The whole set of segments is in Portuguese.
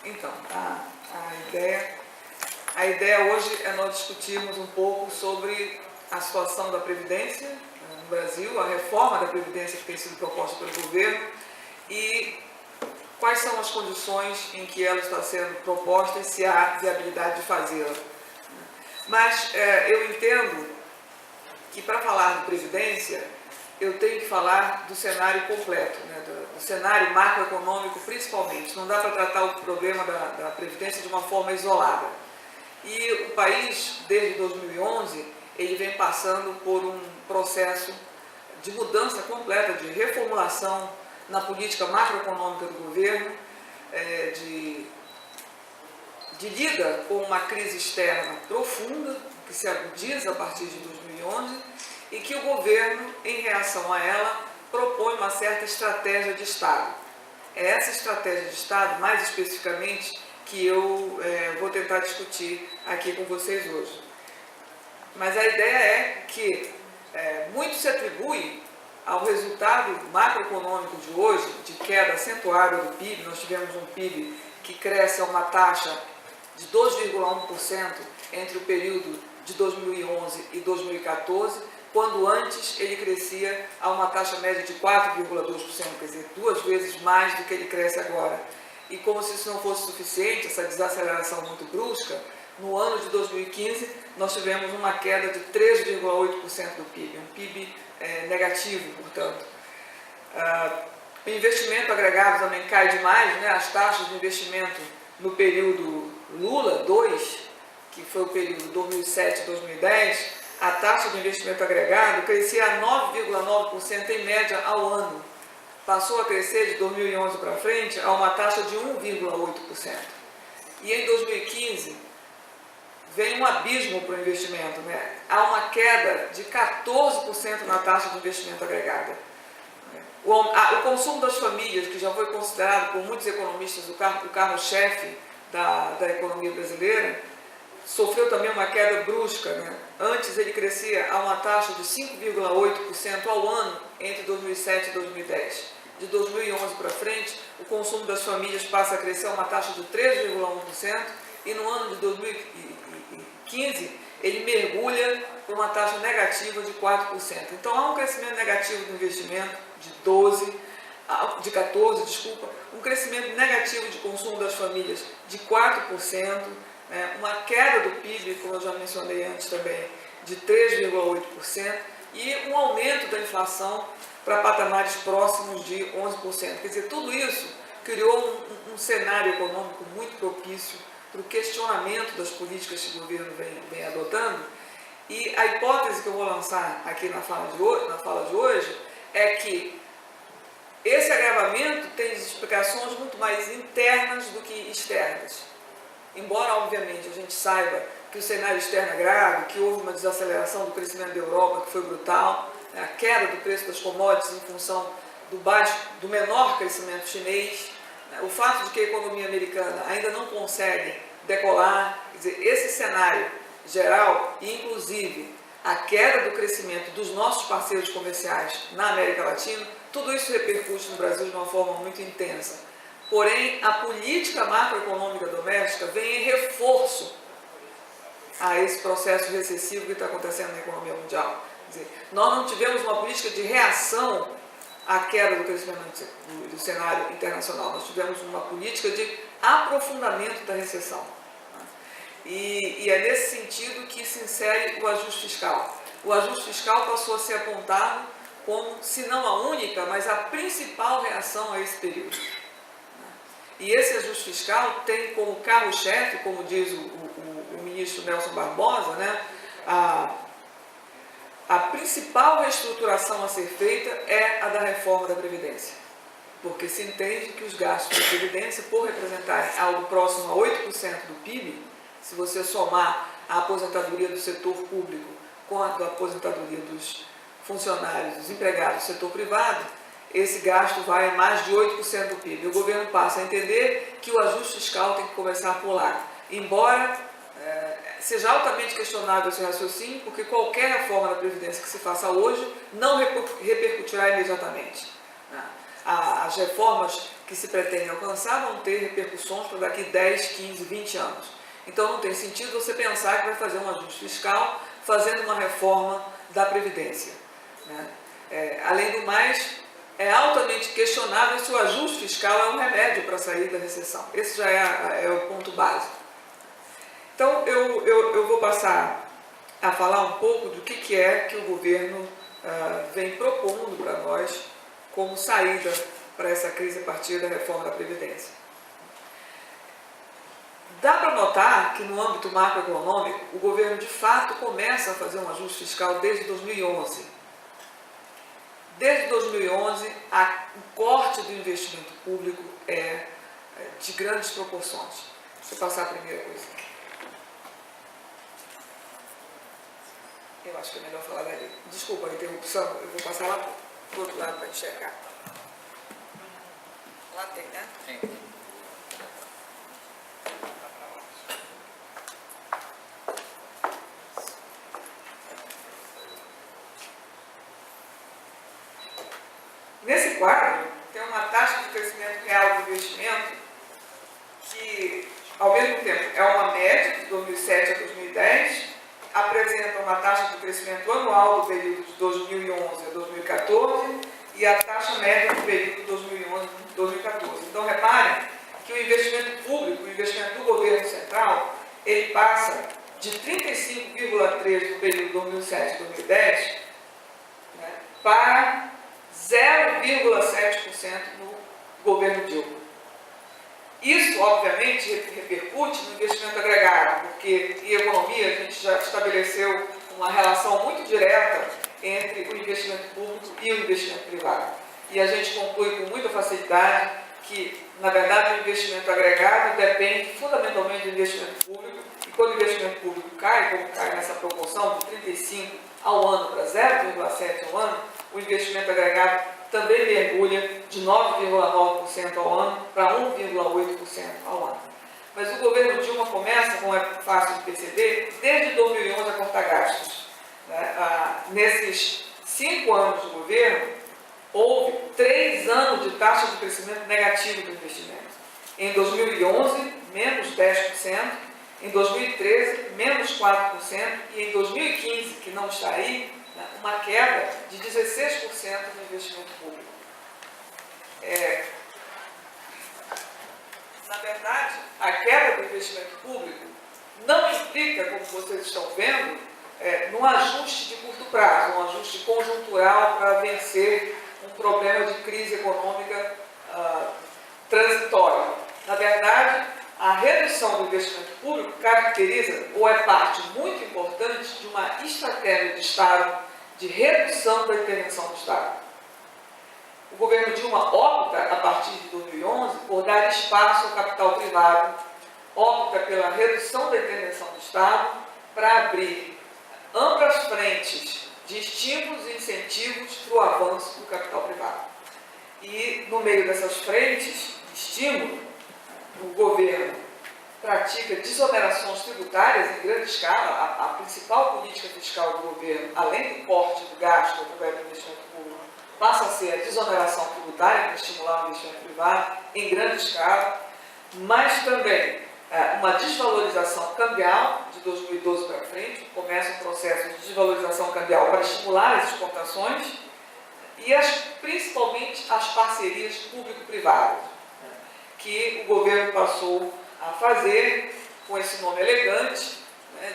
Então, a ideia hoje é nós discutirmos um pouco sobre a situação da Previdência no Brasil, a reforma da Previdência que tem sido proposta pelo governo e quais são as condições em que ela está sendo proposta e se há viabilidade de fazê-la. Mas eu entendo que para falar de Previdência, eu tenho que falar do cenário completo, né, do cenário macroeconômico principalmente. Não dá para tratar o problema da Previdência de uma forma isolada. E o país, desde 2011, ele vem passando por um processo de mudança completa, de reformulação na política macroeconômica do governo, de lida com uma crise externa profunda, que se agudiza a partir de 2011, e que o governo, em reação a ela, propõe uma certa estratégia de Estado. É essa estratégia de Estado, mais especificamente, que eu vou tentar discutir aqui com vocês hoje. Mas a ideia é que muito se atribui ao resultado macroeconômico de hoje, de queda acentuada do PIB. Nós tivemos um PIB que cresce a uma taxa de 2,1% entre o período de 2011 e 2014, quando antes ele crescia a uma taxa média de 4,2%, quer dizer, 2 vezes mais do que ele cresce agora. E como se isso não fosse suficiente, essa desaceleração muito brusca, no ano de 2015 nós tivemos uma queda de 3,8% do PIB, um PIB negativo, portanto. O investimento agregado também cai demais, né? As taxas de investimento no período Lula 2, que foi o período 2007-2010, a taxa de investimento agregado crescia a 9,9% em média ao ano. Passou a crescer de 2011 para frente a uma taxa de 1,8%. E em 2015 vem um abismo para o investimento, né? Há uma queda de 14% na taxa de investimento agregada. O consumo das famílias, que já foi considerado por muitos economistas o carro-chefe da economia brasileira, sofreu também uma queda brusca, né? Antes ele crescia a uma taxa de 5,8% ao ano entre 2007 e 2010. De 2011 para frente, o consumo das famílias passa a crescer a uma taxa de 3,1% e no ano de 2015 ele mergulha para uma taxa negativa de 4%. Então há um crescimento negativo do investimento de 14%, um crescimento negativo de consumo das famílias de 4%, uma queda do PIB, como eu já mencionei antes também, de 3,8% e um aumento da inflação para patamares próximos de 11%. Quer dizer, tudo isso criou um cenário econômico muito propício para o questionamento das políticas que o governo vem adotando. E a hipótese que eu vou lançar aqui na fala de hoje é que esse agravamento tem explicações muito mais internas do que externas. Embora, obviamente, a gente saiba que o cenário externo é grave, que houve uma desaceleração do crescimento da Europa, que foi brutal, a queda do preço das commodities em função do menor crescimento chinês, o fato de que a economia americana ainda não consegue decolar, quer dizer, esse cenário geral, e inclusive a queda do crescimento dos nossos parceiros comerciais na América Latina, tudo isso repercute no Brasil de uma forma muito intensa. Porém, a política macroeconômica doméstica vem em reforço a esse processo recessivo que está acontecendo na economia mundial. Quer dizer, nós não tivemos uma política de reação à queda do crescimento do cenário internacional, nós tivemos uma política de aprofundamento da recessão. E é nesse sentido que se insere o ajuste fiscal. O ajuste fiscal passou a ser apontado como, se não a única, mas a principal reação a esse período. E esse ajuste fiscal tem como carro-chefe, como diz o ministro Nelson Barbosa, né, a principal reestruturação a ser feita é a da reforma da Previdência. Porque se entende que os gastos da Previdência, por representarem algo próximo a 8% do PIB, se você somar a aposentadoria do setor público com a aposentadoria dos funcionários, dos empregados do setor privado, esse gasto vai a mais de 8% do PIB. O governo passa a entender que o ajuste fiscal tem que começar por lá. Embora seja altamente questionável esse raciocínio, porque qualquer reforma da Previdência que se faça hoje não repercutirá imediatamente. As reformas que se pretende alcançar vão ter repercussões para daqui 10, 15, 20 anos. Então não tem sentido você pensar que vai fazer um ajuste fiscal fazendo uma reforma da Previdência, né? Além do mais, é altamente questionável se o ajuste fiscal é um remédio para sair da recessão. Esse já é o ponto básico. Então eu vou passar a falar um pouco do que é que o governo vem propondo para nós como saída para essa crise a partir da reforma da Previdência. Dá para notar que no âmbito macroeconômico, o governo de fato começa a fazer um ajuste fiscal desde 2011. Desde 2011, o corte do investimento público é de grandes proporções. Deixa eu passar a primeira coisa. Eu acho que é melhor falar dali. Desculpa a interrupção, eu vou passar lá para o outro lado para enxergar. Lá tem, né? Sim. Nesse quadro, tem uma taxa de crescimento real do investimento que, ao mesmo tempo, é uma média de 2007 a 2010, apresenta uma taxa de crescimento anual do período de 2011 a 2014 e a taxa média do período de 2011 a 2014. Então, reparem que o investimento público, o investimento do governo central, ele passa de 35,3% no período 2007 a 2010, né, para 0,7% no governo Dilma. Isso, obviamente, repercute no investimento agregado, porque em economia a gente já estabeleceu uma relação muito direta entre o investimento público e o investimento privado. E a gente conclui com muita facilidade que, na verdade, o investimento agregado depende fundamentalmente do investimento público, e quando o investimento público cai, como cai nessa proporção de 35% ao ano para 0,7% ao ano, o investimento agregado também mergulha de 9,9% ao ano para 1,8% ao ano. Mas o governo Dilma começa, como é fácil de perceber, desde 2011 a cortar gastos. Nesses 5 anos do governo, houve 3 anos de taxa de crescimento negativo do investimento. Em 2011, menos 10%, em 2013, menos 4%, e em 2015, que não está aí, uma queda de 16% no investimento público. Na verdade, a queda do investimento público não implica, como vocês estão vendo, num ajuste de curto prazo, um ajuste conjuntural para vencer um problema de crise econômica transitória. Na verdade, a redução do investimento público caracteriza, ou é parte muito importante, de uma estratégia de Estado de redução da intervenção do Estado. O governo Dilma opta, a partir de 2011, por dar espaço ao capital privado, opta pela redução da intervenção do Estado para abrir amplas frentes de estímulos e incentivos para o avanço do capital privado. E, no meio dessas frentes de estímulo, o governo pratica desonerações tributárias em grande escala. A principal política fiscal do governo, além do corte do gasto através do investimento público, passa a ser a desoneração tributária para estimular o investimento privado em grande escala, mas também uma desvalorização cambial de 2012 para frente, começa um processo de desvalorização cambial para estimular as exportações e principalmente as parcerias público-privadas, que o governo passou a fazer com esse nome elegante,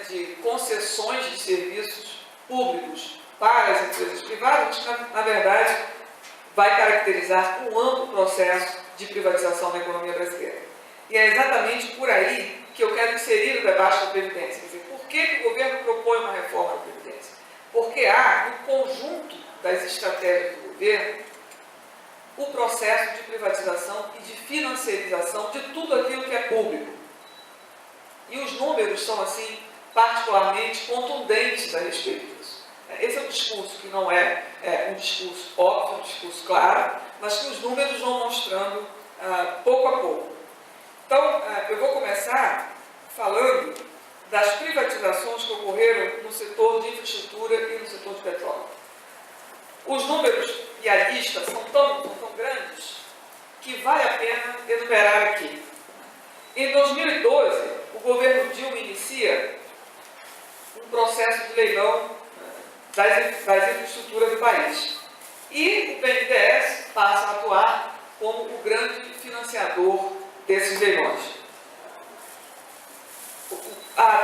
de concessões de serviços públicos para as empresas privadas, que na verdade vai caracterizar um amplo processo de privatização da economia brasileira. E é exatamente por aí que eu quero inserir o debate da Previdência. Quer dizer, por que o governo propõe uma reforma da Previdência? Porque há, no conjunto das estratégias do governo, o processo de privatização e de financiarização de tudo aquilo que é público. E os números são, assim, particularmente contundentes a respeito disso. Esse é um discurso que não é um discurso óbvio, um discurso claro, mas que os números vão mostrando pouco a pouco. Então, eu vou começar falando das privatizações que ocorreram no setor de infraestrutura e no setor de petróleo. Os números e a lista são tão grandes que vale a pena enumerar aqui. Em 2012, o governo Dilma inicia um processo de leilão das infraestruturas do país. E o BNDES passa a atuar como o grande financiador desses leilões.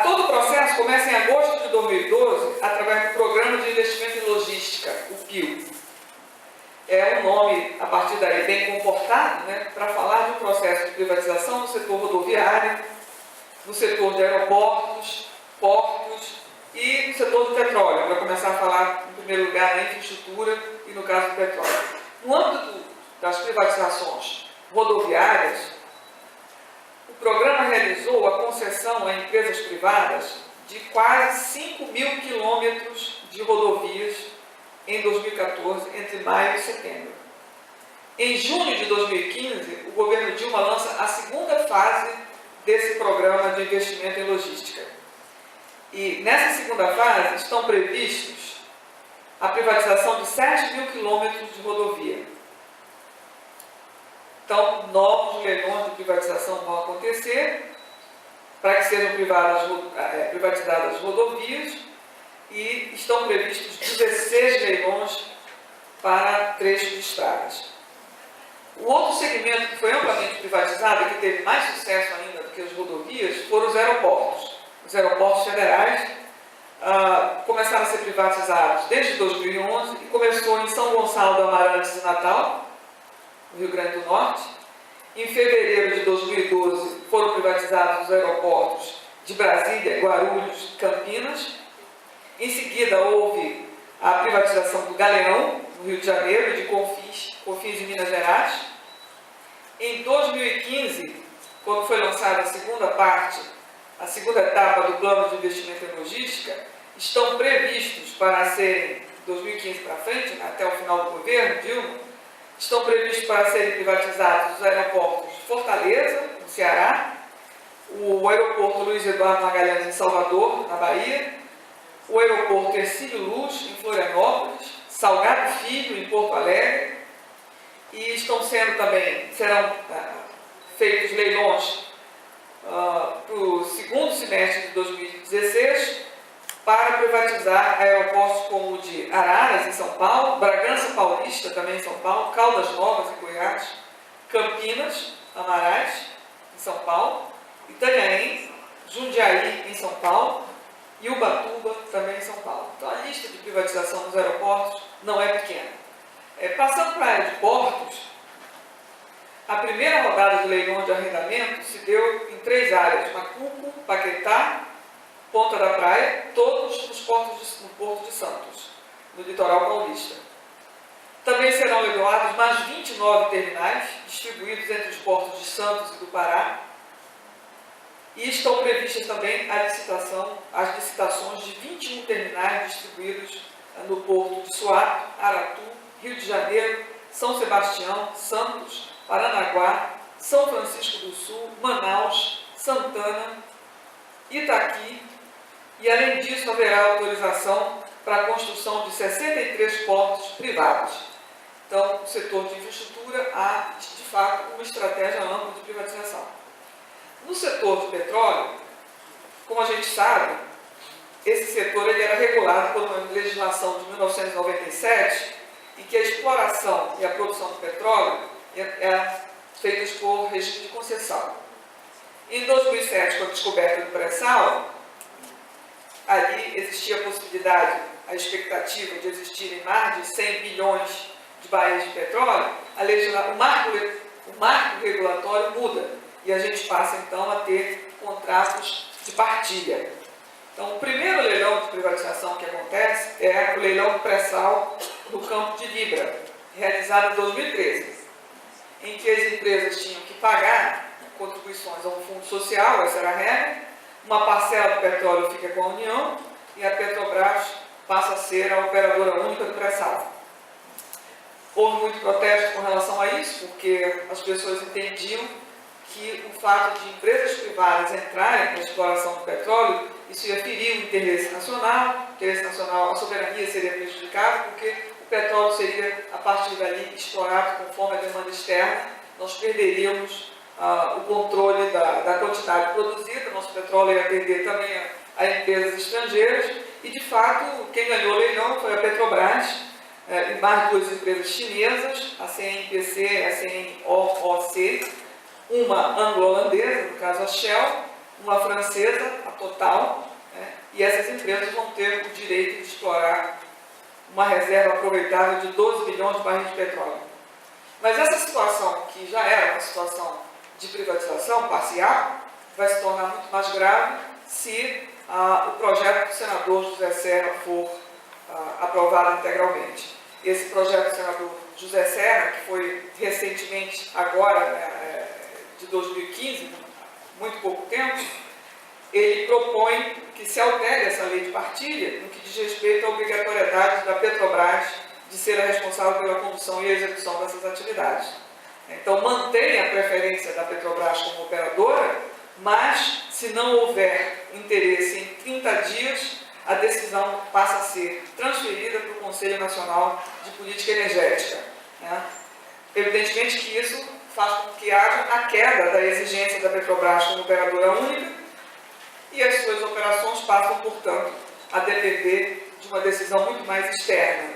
Todo o processo começa em agosto de 2012, através do Programa de Investimento em Logística, o PIL. É um nome, a partir daí, bem comportado, né, para falar de um processo de privatização no setor rodoviário, no setor de aeroportos, portos e no setor do petróleo, para começar a falar, em primeiro lugar, na infraestrutura e, no caso, do petróleo. No âmbito das privatizações rodoviárias, o programa realizou a concessão a empresas privadas de quase 5 mil quilômetros de rodovias em 2014, entre maio e setembro. Em junho de 2015, o governo Dilma lança a segunda fase desse programa de investimento em logística. E nessa segunda fase estão previstos a privatização de 7 mil quilômetros de rodovia. Então, novos leilões de privatização vão acontecer para que sejam privatizadas rodovias e estão previstos 16 leilões para trechos de estradas. O outro segmento que foi amplamente privatizado e que teve mais sucesso ainda do que as rodovias foram os aeroportos. Os aeroportos federais começaram a ser privatizados desde 2011 e começou em São Gonçalo do Amarante e Natal, no Rio Grande do Norte. Em fevereiro de 2012 foram privatizados os aeroportos de Brasília, Guarulhos e Campinas. Em seguida houve a privatização do Galeão, no Rio de Janeiro, e de Confins em Minas Gerais. Em 2015, quando foi lançada a segunda parte, a segunda etapa do Plano de Investimento em Logística, estão previstos para serem, 2015 para frente, até o final do governo Dilma, estão previstos para serem privatizados os aeroportos de Fortaleza, no Ceará, o aeroporto Luiz Eduardo Magalhães, em Salvador, na Bahia, o aeroporto Hercílio Luz, em Florianópolis, Salgado Filho, em Porto Alegre, e serão feitos leilões para o segundo semestre de 2016 para privatizar aeroportos como o de Araras, em São Paulo, Bragança Paulista, também em São Paulo, Caldas Novas, em Goiás, Campinas, Amarais, em São Paulo, Itanhaém, Jundiaí, em São Paulo, e Ubatuba, também em São Paulo. Então, a lista de privatização dos aeroportos não é pequena. Passando para a área de portos, a primeira rodada do leilão de arrendamento se deu em 3 áreas: Macuco, Paquetá, Ponta da Praia, todos no Porto de Santos, no litoral paulista. Também serão leiloados mais 29 terminais, distribuídos entre os portos de Santos e do Pará, e estão previstas também as licitações de 21 terminais distribuídos no porto de Suape, Aratu, Rio de Janeiro, São Sebastião, Santos, Paranaguá, São Francisco do Sul, Manaus, Santana, Itaqui, e além disso haverá autorização para a construção de 63 portos privados. Então, no setor de infraestrutura há, de fato, uma estratégia ampla de privatização. No setor de petróleo, como a gente sabe, esse setor ele era regulado por uma legislação de 1997 e que a exploração e a produção do petróleo eram feitas por regime de concessão. Em 2007, com a descoberta do pré-sal, ali existia a possibilidade, a expectativa de existirem mais de 100 bilhões de barris de petróleo. O marco regulatório muda e a gente passa então a ter contratos de partilha. Então, o primeiro leilão de privatização que acontece é o leilão do pré-sal no campo de Libra, realizado em 2013, em que as empresas tinham que pagar contribuições a um fundo social, essa era a regra, uma parcela do petróleo fica com a União e a Petrobras passa a ser a operadora única do pré-sal. Houve muito protesto com relação a isso, porque as pessoas entendiam que o fato de empresas privadas entrarem na exploração do petróleo, isso ia ferir o interesse nacional, a soberania seria prejudicada, porque o petróleo seria, a partir dali, explorado conforme a demanda externa nós perderíamos o controle da quantidade produzida, nosso petróleo ia atender também a empresas estrangeiras, e de fato quem ganhou o leilão foi a Petrobras, e mais duas empresas chinesas, a CNPC e a CNOOC, uma anglo-holandesa, no caso a Shell, uma francesa, a Total, e essas empresas vão ter o direito de explorar uma reserva aproveitável de 12 bilhões de barris de petróleo. Mas essa situação, que já era uma situação de privatização parcial, vai se tornar muito mais grave se o projeto do senador José Serra for aprovado integralmente. Esse projeto do senador José Serra, que foi recentemente, agora, de 2015, muito pouco tempo, ele propõe que se altere essa lei de partilha no que diz respeito à obrigatoriedade da Petrobras de ser a responsável pela condução e execução dessas atividades. Então, mantém a preferência da Petrobras como operadora, mas, se não houver interesse em 30 dias, a decisão passa a ser transferida para o Conselho Nacional de Política Energética. Evidentemente que isso faz com que haja a queda da exigência da Petrobras como operadora única, e as suas operações passam, portanto, a depender de uma decisão muito mais externa.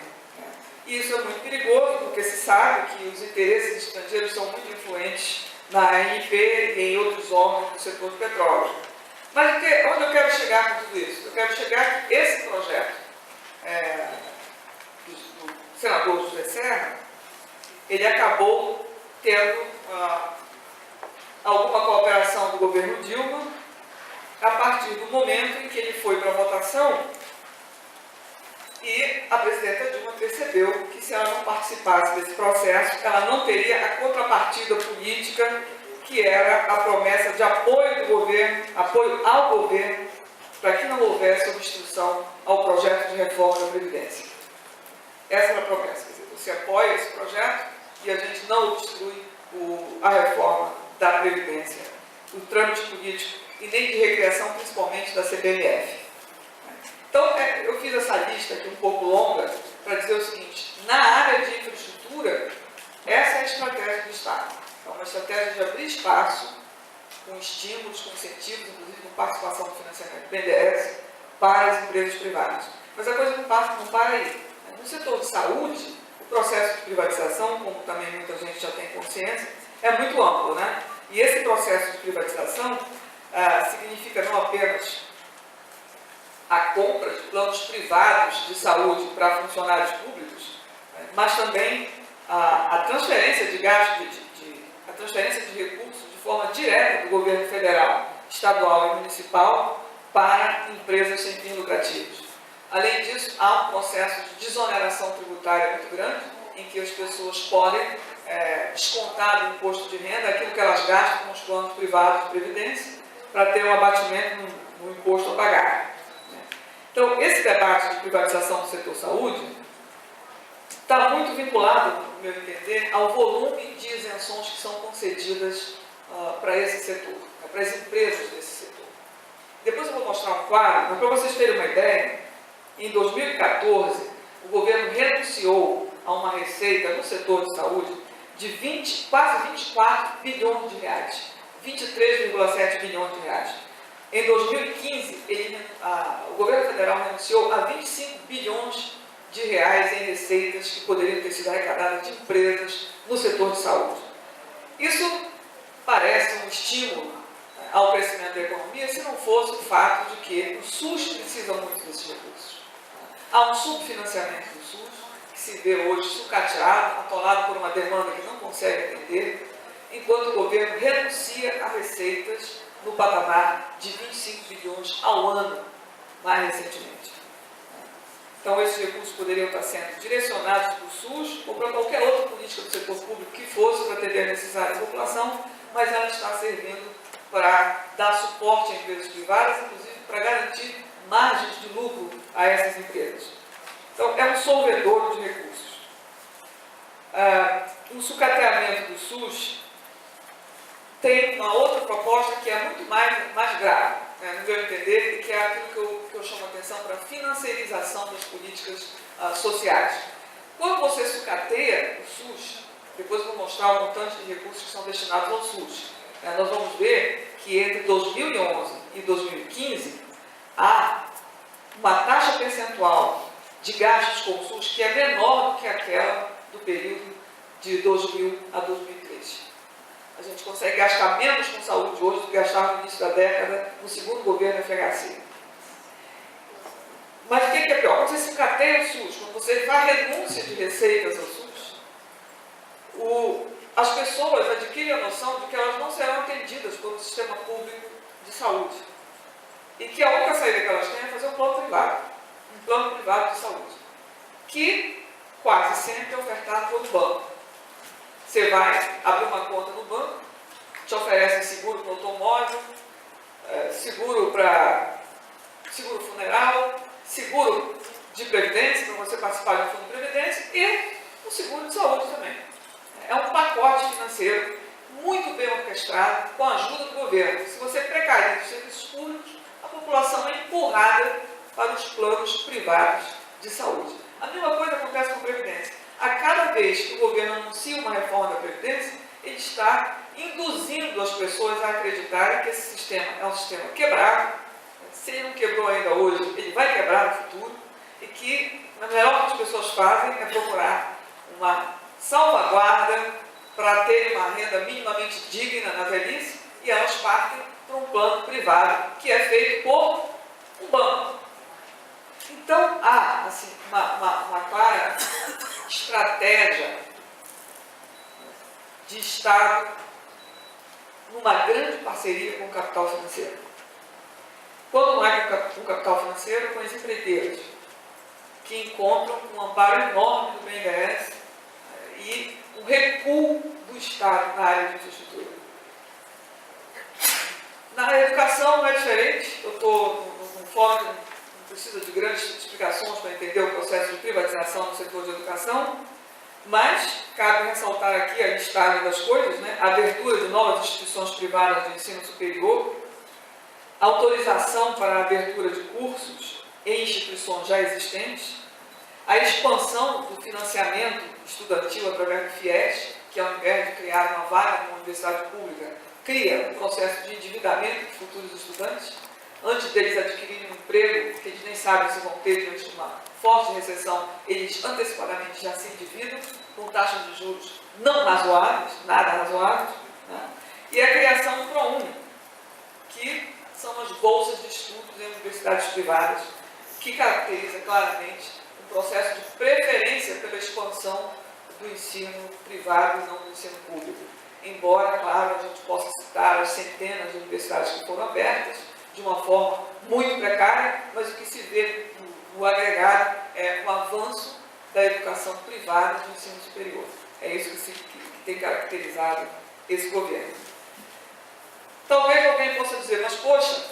E isso é muito perigoso, porque se sabe que os interesses estrangeiros são muito influentes na ANP e em outros órgãos do setor do petróleo. Mas onde eu quero chegar com tudo isso? Eu quero chegar que esse projeto do senador José Serra, ele acabou tendo alguma cooperação do governo Dilma, a partir do momento em que ele foi para a votação e a presidenta Dilma percebeu que, se ela não participasse desse processo, ela não teria a contrapartida política que era a promessa de apoio do governo, apoio ao governo, para que não houvesse obstrução ao projeto de reforma da Previdência. Essa era a promessa, quer dizer, você apoia esse projeto e a gente não obstrui a reforma da Previdência, o trâmite político e nem de recriação, principalmente da CPMF. Então, eu fiz essa lista aqui um pouco longa para dizer o seguinte: na área de infraestrutura, essa é a estratégia do Estado. É uma estratégia de abrir espaço, com estímulos, com incentivos, inclusive com participação no financiamento do BNDES, para as empresas privadas. Mas a coisa não para aí. No setor de saúde, o processo de privatização, como também muita gente já tem consciência, é muito amplo, né? E esse processo de privatização significa não apenas a compra de planos privados de saúde para funcionários públicos, mas também a transferência de gastos, a transferência de recursos de forma direta do governo federal, estadual e municipal para empresas sem fins lucrativos. Além disso, há um processo de desoneração tributária muito grande, em que as pessoas podem descontar do imposto de renda aquilo que elas gastam com os planos privados de previdência, para ter um abatimento no imposto a pagar. Então, esse debate de privatização do setor saúde está muito vinculado, no meu entender, ao volume de isenções que são concedidas para esse setor, para as empresas desse setor. Depois eu vou mostrar um quadro, mas para vocês terem uma ideia, em 2014, o governo renunciou a uma receita no setor de saúde de quase 24 bilhões de reais. 23,7 bilhões de reais. Em 2015, o governo federal renunciou a 25 bilhões de reais em receitas que poderiam ter sido arrecadadas de empresas no setor de saúde. Isso parece um estímulo ao crescimento da economia, se não fosse o fato de que o SUS precisa muito desses recursos. Há um subfinanciamento do SUS, que se vê hoje sucateado, atolado por uma demanda que não consegue atender, enquanto o governo renuncia a receitas no patamar de 25 bilhões ao ano, mais recentemente. Então, esses recursos poderiam estar sendo direcionados para o SUS ou para qualquer outra política do setor público que fosse para atender a necessidade da população, mas ela está servindo para dar suporte a empresas privadas, inclusive para garantir margens de lucro a essas empresas. Então, é um solvedor de recursos. Um sucateamento do SUS tem uma outra proposta que é muito mais grave, no meu entender, e que é aquilo que eu chamo a atenção para a financiarização das políticas sociais. Quando você sucateia o SUS, Depois eu vou mostrar o montante de recursos que são destinados ao SUS. Nós vamos ver que entre 2011 e 2015 há uma taxa percentual de gastos com o SUS que é menor do que aquela do período de 2000 a 2003. A gente consegue gastar menos com saúde hoje do que gastava no início da década, no segundo governo FHC. Mas o que é pior? Quando você cicateia o SUS, quando você faz renúncia de receitas ao SUS, as pessoas adquirem a noção de que elas não serão atendidas pelo sistema público de saúde. E que a única saída que elas têm é fazer um plano privado de saúde, que quase sempre é ofertado pelo banco. Você vai abrir uma conta no banco, te oferecem seguro para automóvel, seguro funeral, seguro de previdência, para você participar de um fundo de previdência, e o seguro de saúde também. É um pacote financeiro muito bem orquestrado, com a ajuda do governo. Se você precariza os serviços públicos, a população é empurrada para os planos privados de saúde. A mesma coisa acontece com a Previdência. A cada vez que o governo anuncia uma reforma da Previdência, ele está induzindo as pessoas a acreditarem que esse sistema é um sistema quebrado. Se ele não quebrou ainda hoje, ele vai quebrar no futuro, e que o melhor que as pessoas fazem é procurar uma salvaguarda para terem uma renda minimamente digna na velhice, e elas partem para um plano privado que é feito por um banco. Então, há assim, uma clara estratégia de Estado numa grande parceria com o capital financeiro. Quando não é com o capital financeiro, com as empreiteiras, que encontram um amparo enorme do BNDES e um recuo do Estado na área de infraestrutura. Na educação não é diferente. Eu estou num fórum que não precisa de grandes explicações para entender o processo de privatização no setor de educação, mas cabe ressaltar aqui a listagem das coisas, né? A abertura de novas instituições privadas de ensino superior, autorização para a abertura de cursos em instituições já existentes, a expansão do financiamento estudantil através do FIES, que ao invés de criar uma vaga numa universidade pública, cria um processo de endividamento de futuros estudantes, antes deles adquirirem um emprego que eles nem sabem se vão ter diante de uma forte recessão, eles antecipadamente já se endividam, com taxas de juros não razoáveis, nada razoáveis, né? E a criação do ProUni, que são as bolsas de estudos em universidades privadas, que caracteriza claramente um processo de preferência pela expansão do ensino privado e não do ensino público. Embora, claro, a gente possa citar as centenas de universidades que foram abertas de uma forma muito precária, mas o que se vê no agregado é o avanço da educação privada de ensino superior. É isso que tem caracterizado esse governo. Talvez alguém possa dizer, mas poxa,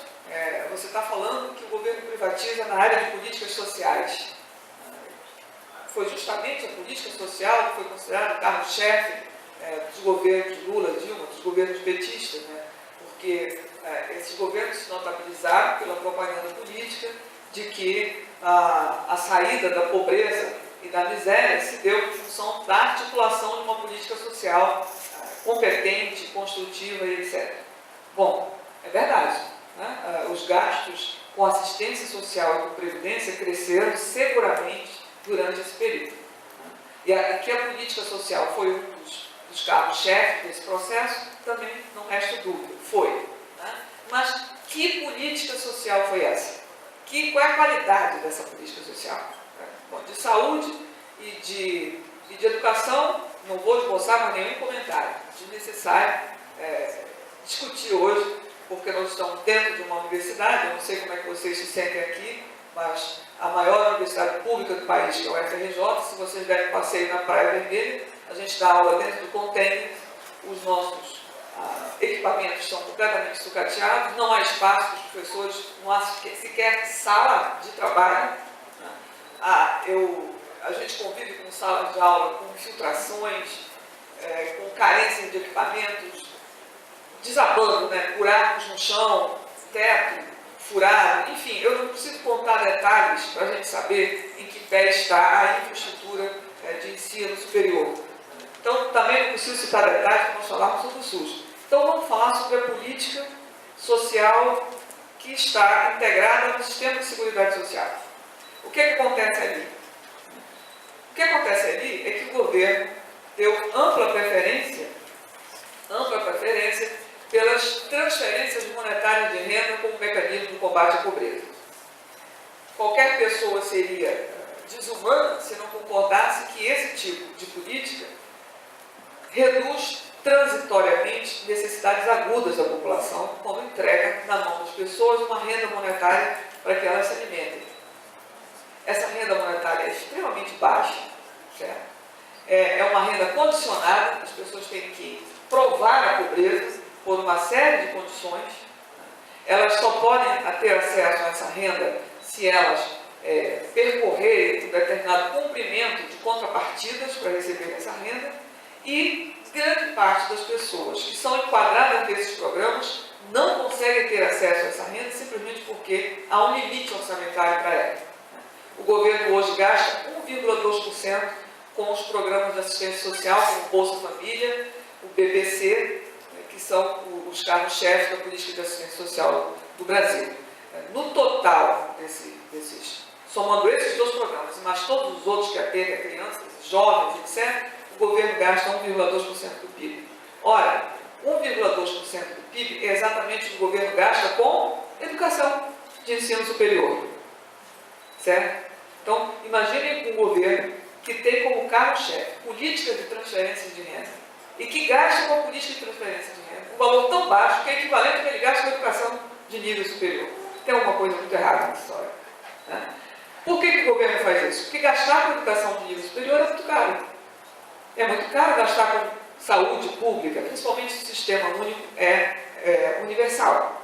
você está falando que o governo privatiza na área de políticas sociais. Foi justamente a política social que foi considerada o carro-chefe dos governos Lula, Dilma, dos governos petistas, né? Porque esses governos se notabilizaram pela propaganda política de que a saída da pobreza e da miséria se deu em função da articulação de uma política social competente, construtiva e etc. Bom, é verdade, né? Os gastos com assistência social e com previdência cresceram seguramente durante esse período. E que a política social foi um dos carros-chefes desse processo, também não resta dúvida, foi. Né? Mas que política social foi essa? Qual é a qualidade dessa política social? Bom, de saúde e de educação, não vou esboçar mais nenhum comentário. É necessário discutir hoje, porque nós estamos dentro de uma universidade, eu não sei como é que vocês se sentem aqui, mas a maior universidade pública do país, que é o FRJ, se vocês derem passeio na Praia Vermelha, a gente dá aula dentro do container, os nossos equipamentos são completamente sucateados, não há espaço para os professores, não há sequer sala de trabalho. A gente convive com salas de aula com infiltrações, com carência de equipamentos, desabando, né? Buracos no chão, teto furado, enfim, eu não preciso contar detalhes para a gente saber em que pé está a infraestrutura de ensino superior. Então, também não preciso citar detalhes para nós falarmos sobre o SUS. Então, vamos falar sobre a política social que está integrada no sistema de seguridade social. O que acontece ali? O que acontece ali é que o governo deu ampla preferência pelas transferências monetárias de renda como mecanismo de combate à pobreza. Qualquer pessoa seria desumana se não concordasse que esse tipo de política reduz transitoriamente necessidades agudas da população quando entrega na mão das pessoas uma renda monetária para que elas se alimentem. Essa renda monetária é extremamente baixa, certo? É uma renda condicionada, as pessoas têm que provar a pobreza por uma série de condições. Elas só podem ter acesso a essa renda se elas percorrerem um determinado cumprimento de contrapartidas para receber essa renda, e grande parte das pessoas que são enquadradas nesses programas não conseguem ter acesso a essa renda simplesmente porque há um limite orçamentário para ela. O governo hoje gasta 1,2% com os programas de assistência social, como o Bolsa Família, o BBC, que são os carros-chefes da política de assistência social do Brasil. No total somando esses dois programas, mas todos os outros que atendem a crianças, jovens, etc., o governo gasta 1,2% do PIB. Ora, 1,2% do PIB é exatamente o que o governo gasta com educação de ensino superior. Certo? Então, imaginem um governo que tem como carro-chefe política de transferência de renda e que gasta com a política de transferência de renda um valor tão baixo que é equivalente ao que ele gasta com a educação de nível superior. Tem alguma coisa muito errada nessa história. Né? Por que o governo faz isso? Porque gastar com educação de nível superior é muito caro. É muito caro gastar com saúde pública, principalmente se o sistema único é universal.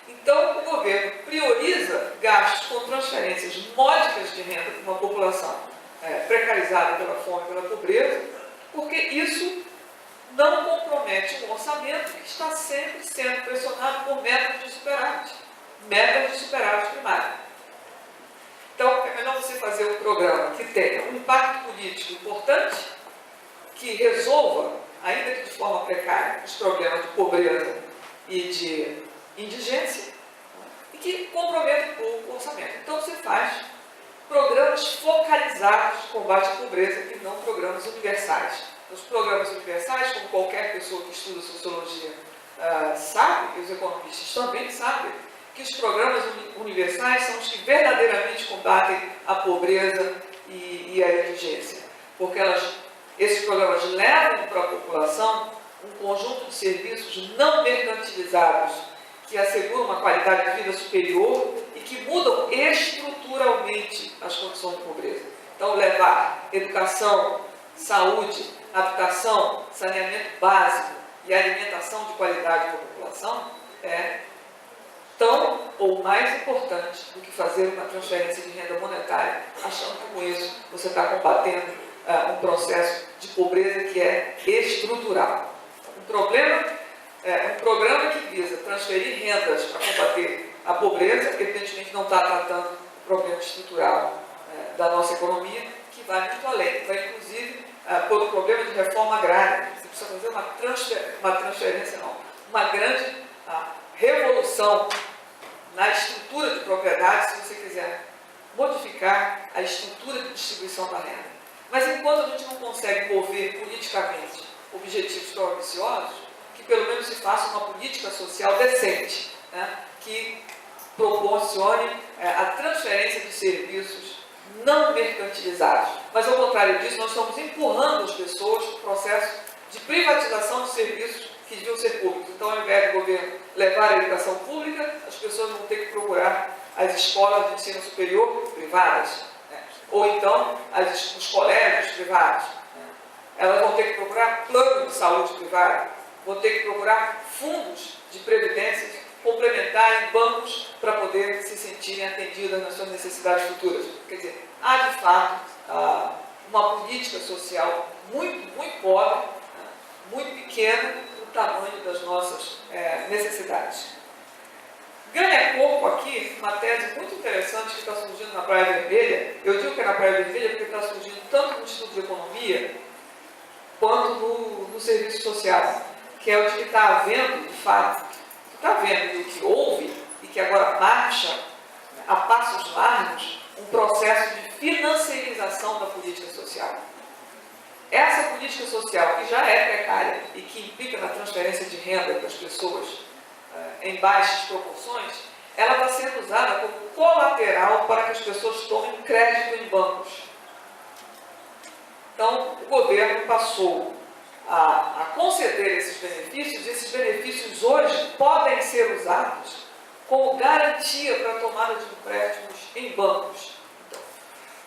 Então, o governo prioriza gastos com transferências módicas de renda para uma população precarizada pela fome e pela pobreza, porque isso não compromete um orçamento que está sempre sendo pressionado por metas de superávit primário. Então, é melhor você fazer um programa que tenha um impacto político importante, que resolva, ainda que de forma precária, os problemas de pobreza e de indigência, e que comprometa o orçamento. Então, você faz programas focalizados de combate à pobreza e não programas universais. Os programas universais, como qualquer pessoa que estuda sociologia sabe, e os economistas também sabem, que os programas universais são os que verdadeiramente combatem a pobreza e a indigência, porque esses programas levam para a população um conjunto de serviços não mercantilizados que asseguram uma qualidade de vida superior e que mudam estruturalmente as condições de pobreza. Então, levar educação, saúde, habitação, saneamento básico e alimentação de qualidade para a população é tão ou mais importante do que fazer uma transferência de renda monetária, achando que com isso você está combatendo um processo de pobreza que é estrutural. Um programa que visa transferir rendas para combater a pobreza, evidentemente não está tratando o problema estrutural da nossa economia, que vai muito além, vai inclusive por um problema de reforma agrária. Você precisa fazer uma grande revolução na estrutura de propriedade, se você quiser modificar a estrutura de distribuição da renda. Mas enquanto a gente não consegue mover politicamente objetivos tão ambiciosos, que pelo menos se faça uma política social decente, né, que proporcione a transferência de serviços não mercantilizados. Mas ao contrário disso, nós estamos empurrando as pessoas para o processo de privatização de serviços que deviam ser públicos. Então, ao invés do governo levar a educação pública, as pessoas vão ter que procurar as escolas de ensino superior privadas, né? Ou então os colégios privados. Né? Elas vão ter que procurar planos de saúde privado, vão ter que procurar fundos de previdência complementar em bancos para poder se sentirem atendidas nas suas necessidades futuras. Quer dizer, há de fato uma política social muito pobre, né? Muito pequena do tamanho das nossas necessidades. Ganha corpo aqui uma tese muito interessante que está surgindo na Praia Vermelha. Eu digo que é na Praia Vermelha porque está surgindo tanto no Instituto de Economia quanto no serviço social, que é o de que está havendo, de fato, que está havendo e o que houve, e que agora marcha a passos largos, um processo de financiarização da política social. Essa política social, que já é precária e que implica na transferência de renda das pessoas em baixas proporções, ela está sendo usada como colateral para que as pessoas tomem crédito em bancos. Então, o governo passou a conceder esses benefícios, e esses benefícios hoje podem ser usados como garantia para a tomada de empréstimos em bancos. Então,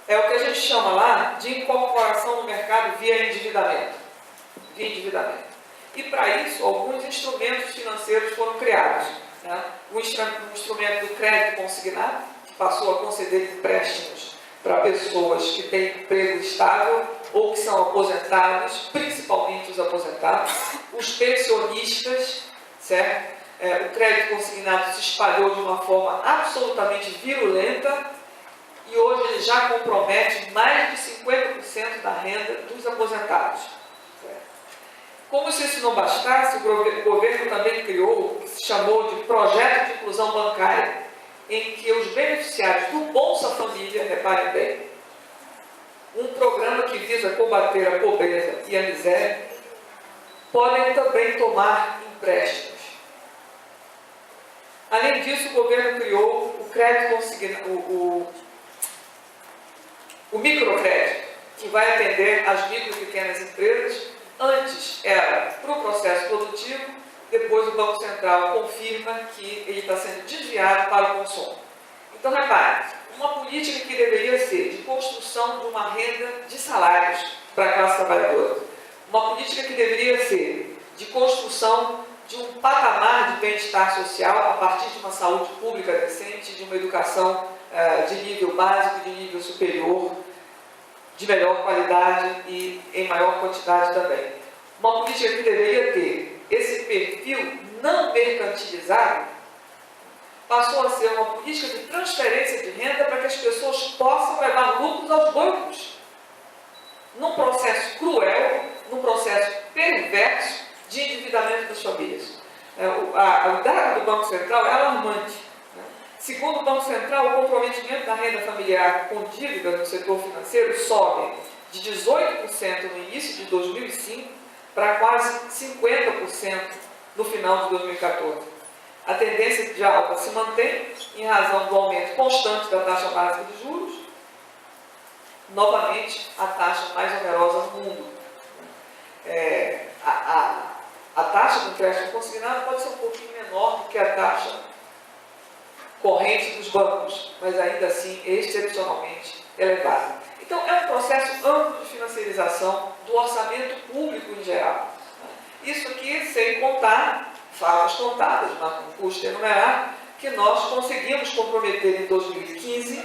é o que a gente chama lá de incorporação no mercado via endividamento. E para isso, alguns instrumentos financeiros foram criados. Né? O instrumento do crédito consignado, que passou a conceder empréstimos para pessoas que têm emprego estável ou que são aposentados, principalmente os aposentados, os pensionistas, certo? O crédito consignado se espalhou de uma forma absolutamente virulenta e hoje ele já compromete mais de 50% da renda dos aposentados. Certo? Como se isso não bastasse, o governo também criou o que se chamou de Projeto de Inclusão Bancária, em que os beneficiários do Bolsa Família, reparem bem, um programa que visa combater a pobreza e a miséria, podem também tomar empréstimos. Além disso, o governo criou o crédito consignado, o microcrédito, que vai atender às micro e pequenas empresas. Antes era para o processo produtivo, depois o Banco Central confirma que ele está sendo desviado para o consumo. Então, repare, uma política que deveria ser de construção de uma renda de salários para a classe trabalhadora, uma política que deveria ser de construção de um patamar de bem-estar social a partir de uma saúde pública decente, de uma educação de nível básico, de nível superior, de melhor qualidade e em maior quantidade também. Uma política que deveria ter esse perfil não mercantilizado, passou a ser uma política de transferência de renda para que as pessoas possam levar lucros aos bancos, num processo cruel, num processo perverso de endividamento das famílias. O dado do Banco Central é alarmante. Segundo o Banco Central, o comprometimento da renda familiar com dívida no setor financeiro sobe de 18% no início de 2005 para quase 50% no final de 2014. A tendência de alta se mantém em razão do aumento constante da taxa básica de juros, novamente a taxa mais onerosa do mundo. A taxa do empréstimo consignado pode ser um pouquinho menor do que a taxa corrente dos bancos, mas ainda assim excepcionalmente elevada. Então, é um processo amplo de financiarização do orçamento público em geral. Isso aqui sem contar, falas contadas, mas com custo enumerado, que nós conseguimos comprometer em 2015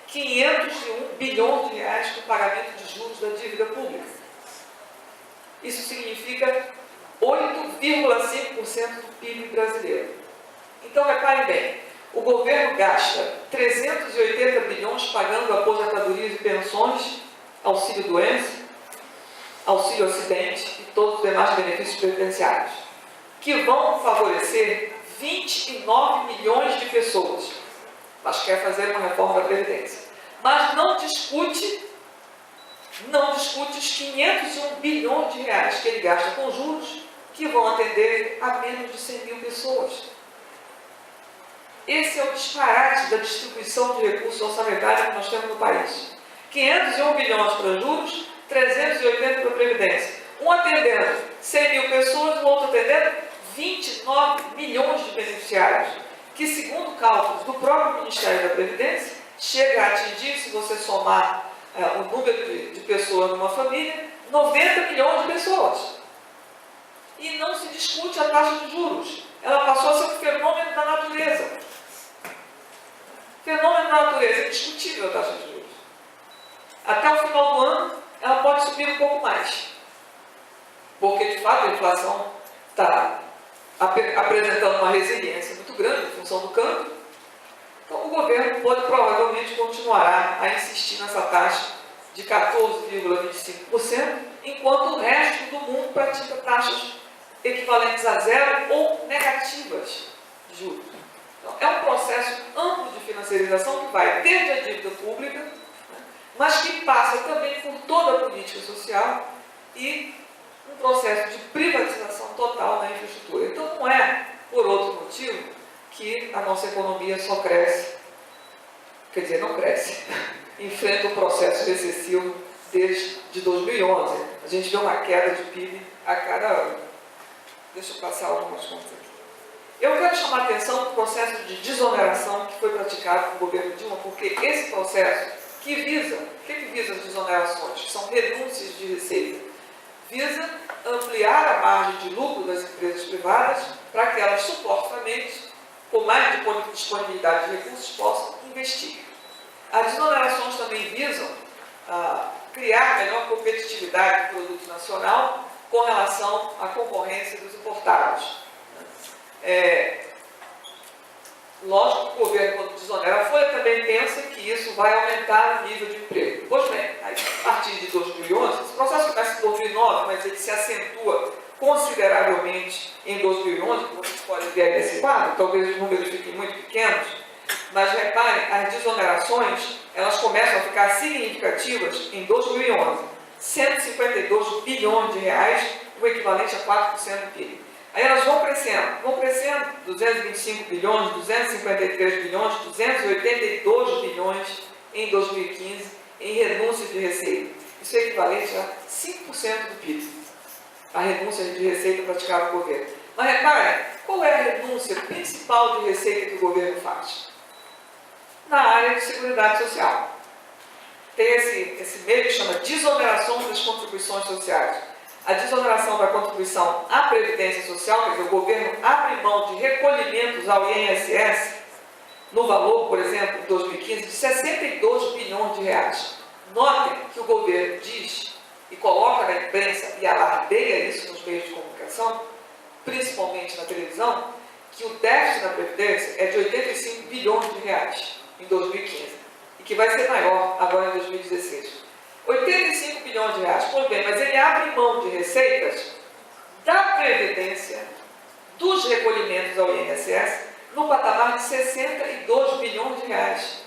501 bilhões de reais para o pagamento de juros da dívida pública. Isso significa 8,5% do PIB brasileiro. Então, reparem bem, o governo gasta 380 bilhões pagando aposentadorias e pensões, auxílio-doença, auxílio-acidente e todos os demais benefícios previdenciários, que vão favorecer 29 milhões de pessoas, mas quer fazer uma reforma da Previdência. Mas não discute os 501 bilhões de reais que ele gasta com juros, que vão atender a menos de 100 mil pessoas. Esse é o disparate da distribuição de recursos orçamentários que nós temos no país. 501 bilhões para juros, 380 para a Previdência. Um atendendo 100 mil pessoas, o outro atendendo 29 milhões de beneficiários, que, segundo cálculos do próprio Ministério da Previdência, chega a atingir, se você somar o número de pessoas numa família, 90 milhões de pessoas. E não se discute a taxa de juros. Ela passou a ser um fenômeno da natureza. Fenômeno da natureza, é discutível a taxa de juros. Até o final do ano, ela pode subir um pouco mais. Porque, de fato, a inflação está apresentando uma resiliência muito grande em função do câmbio. Então, o governo provavelmente continuará a insistir nessa taxa de 14,25%, enquanto o resto do mundo pratica taxas equivalentes a zero ou negativas de juros. Então, é um processo amplo de financiarização que vai desde a dívida pública, né, mas que passa também por toda a política social e um processo de privatização total na infraestrutura. Então, não é por outro motivo que a nossa economia só cresce, quer dizer, não cresce, enfrenta um processo recessivo desde 2011. A gente vê uma queda de PIB a cada ano. Deixa eu passar algumas contas aqui. Eu quero chamar a atenção para o processo de desoneração que foi praticado pelo governo Dilma, porque esse processo que visa, o que visa as desonerações? Que são renúncias de receita. Visa ampliar a margem de lucro das empresas privadas para que elas supostamente, com mais disponibilidade de recursos, possam investir. As desonerações também visam criar melhor competitividade do produto nacional com relação à concorrência dos importados. Lógico que o governo, quando desonera a folha, também pensa que isso vai aumentar o nível de emprego. Pois bem, a partir de 2011, esse processo começa em 2009, mas ele se acentua consideravelmente em 2011, como vocês podem ver aí nesse quadro, talvez os números fiquem muito pequenos, mas reparem, as desonerações, elas começam a ficar significativas em 2011, 152 bilhões de reais, o equivalente a 4% do PIB. Aí elas vão crescendo, 225 bilhões, 253 bilhões, 282 bilhões em 2015 em renúncias de receita. Isso é equivalente a 5% do PIB, a renúncia de receita praticada pelo governo. Mas reparem, qual é a renúncia principal de receita que o governo faz? Na área de Seguridade Social. Tem esse meio que chama desoneração das contribuições sociais. A desoneração da contribuição à Previdência Social, quer dizer, o governo abre mão de recolhimentos ao INSS, no valor, por exemplo, em 2015, de 62 bilhões de reais. Notem que o governo diz, e coloca na imprensa, e alardeia isso nos meios de comunicação, principalmente na televisão, que o déficit da Previdência é de 85 bilhões de reais em 2015, e que vai ser maior agora em 2016. 85 bilhões de reais, pois bem, mas ele abre mão de receitas da Previdência, dos recolhimentos ao INSS, no patamar de 62 bilhões de reais.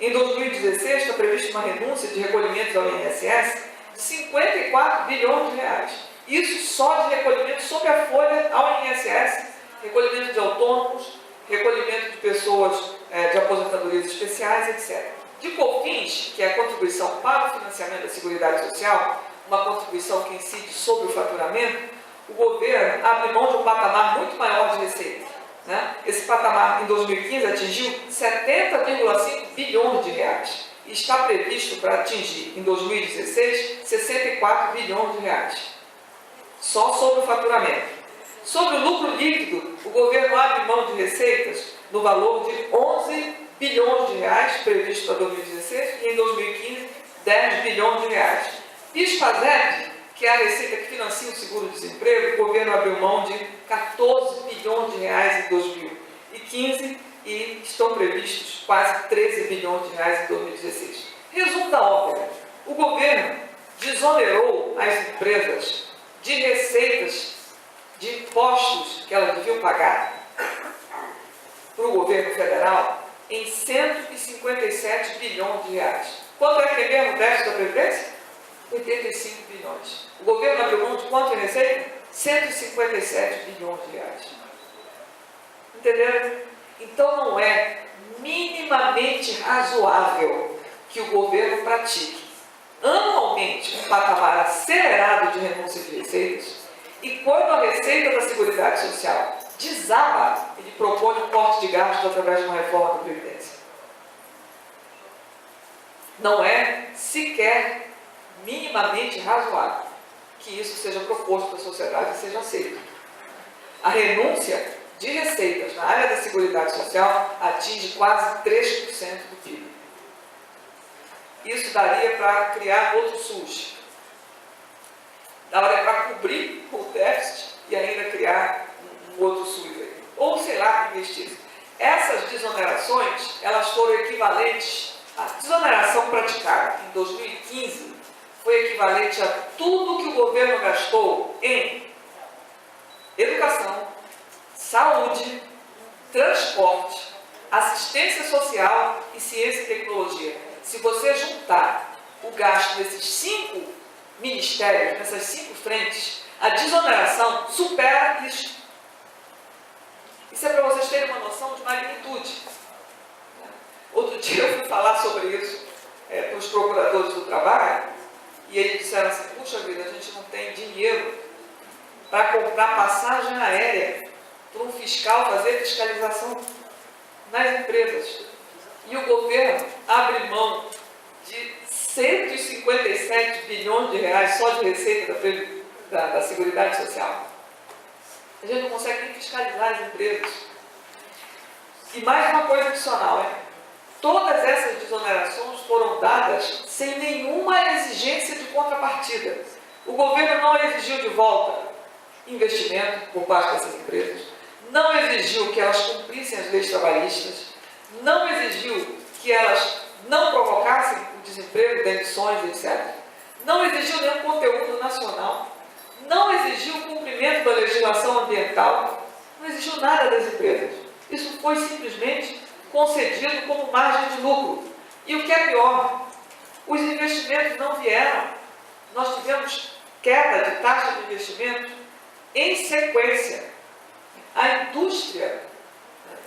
Em 2016 está prevista uma renúncia de recolhimentos ao INSS de 54 bilhões de reais. Isso só de recolhimento sobre a folha ao INSS, recolhimento de autônomos, recolhimento de pessoas de aposentadorias especiais, etc. De COFINS, que é a contribuição para o financiamento da Seguridade Social, uma contribuição que incide sobre o faturamento, o governo abre mão de um patamar muito maior de receita. Né? Esse patamar, em 2015, atingiu 70,5 bilhões de reais e está previsto para atingir, em 2016, 64 bilhões de reais. Só sobre o faturamento. Sobre o lucro líquido, o governo abre mão de receitas no valor de 11 bilhões de reais, previsto para 2016, e em 2015, 10 bilhões de reais. PIS/PASEP, que é a receita que financia o seguro-desemprego, o governo abriu mão de 14 bilhões de reais em 2015 e estão previstos quase 13 bilhões de reais em 2016. Resumo da ópera: o governo desonerou as empresas de receitas, de impostos que elas deviam pagar para o governo federal em 157 bilhões de reais. Quanto é que é mesmo o déficit da Previdência? 85 bilhões. O governo abriu mão de quanto em receita? 157 bilhões de reais. Entenderam? Então não é minimamente razoável que o governo pratique anualmente um patamar acelerado de renúncia de receitas e quando a receita da Seguridade Social desaba, ele propõe um corte de gastos através de uma reforma da Previdência. Não é sequer minimamente razoável que isso seja proposto para a sociedade e seja aceito. A renúncia de receitas na área da Seguridade Social atinge quase 3% do PIB. Isso daria para criar outro SUS. Daria para cobrir o déficit e ainda criar um outro SUS. Ou, sei lá, investir. Essas desonerações, elas foram equivalentes à desoneração praticada em 2015 foi equivalente a tudo que o governo gastou em educação, saúde, transporte, assistência social e ciência e tecnologia. Se você juntar o gasto desses 5 ministérios, nessas 5 frentes, a desoneração supera isso. Isso é para vocês terem uma noção de magnitude. Outro dia eu fui falar sobre isso para os procuradores do trabalho e eles disseram assim: puxa vida, a gente não tem dinheiro para comprar passagem aérea para um fiscal fazer fiscalização nas empresas. E o governo abre mão de 157 bilhões de reais só de receita da Seguridade Social. A gente não consegue nem fiscalizar as empresas. E mais uma coisa adicional, todas essas desonerações foram dadas sem nenhuma exigência de contrapartida. O governo não exigiu de volta investimento por parte dessas empresas, não exigiu que elas cumprissem as leis trabalhistas, não exigiu que elas não provocassem o desemprego, demissões, etc. Não exigiu nenhum conteúdo nacional, não exigiu o cumprimento da legislação ambiental, não exigiu nada das empresas. Isso foi simplesmente concedido como margem de lucro. E o que é pior, os investimentos não vieram. Nós tivemos queda de taxa de investimento em sequência. A indústria,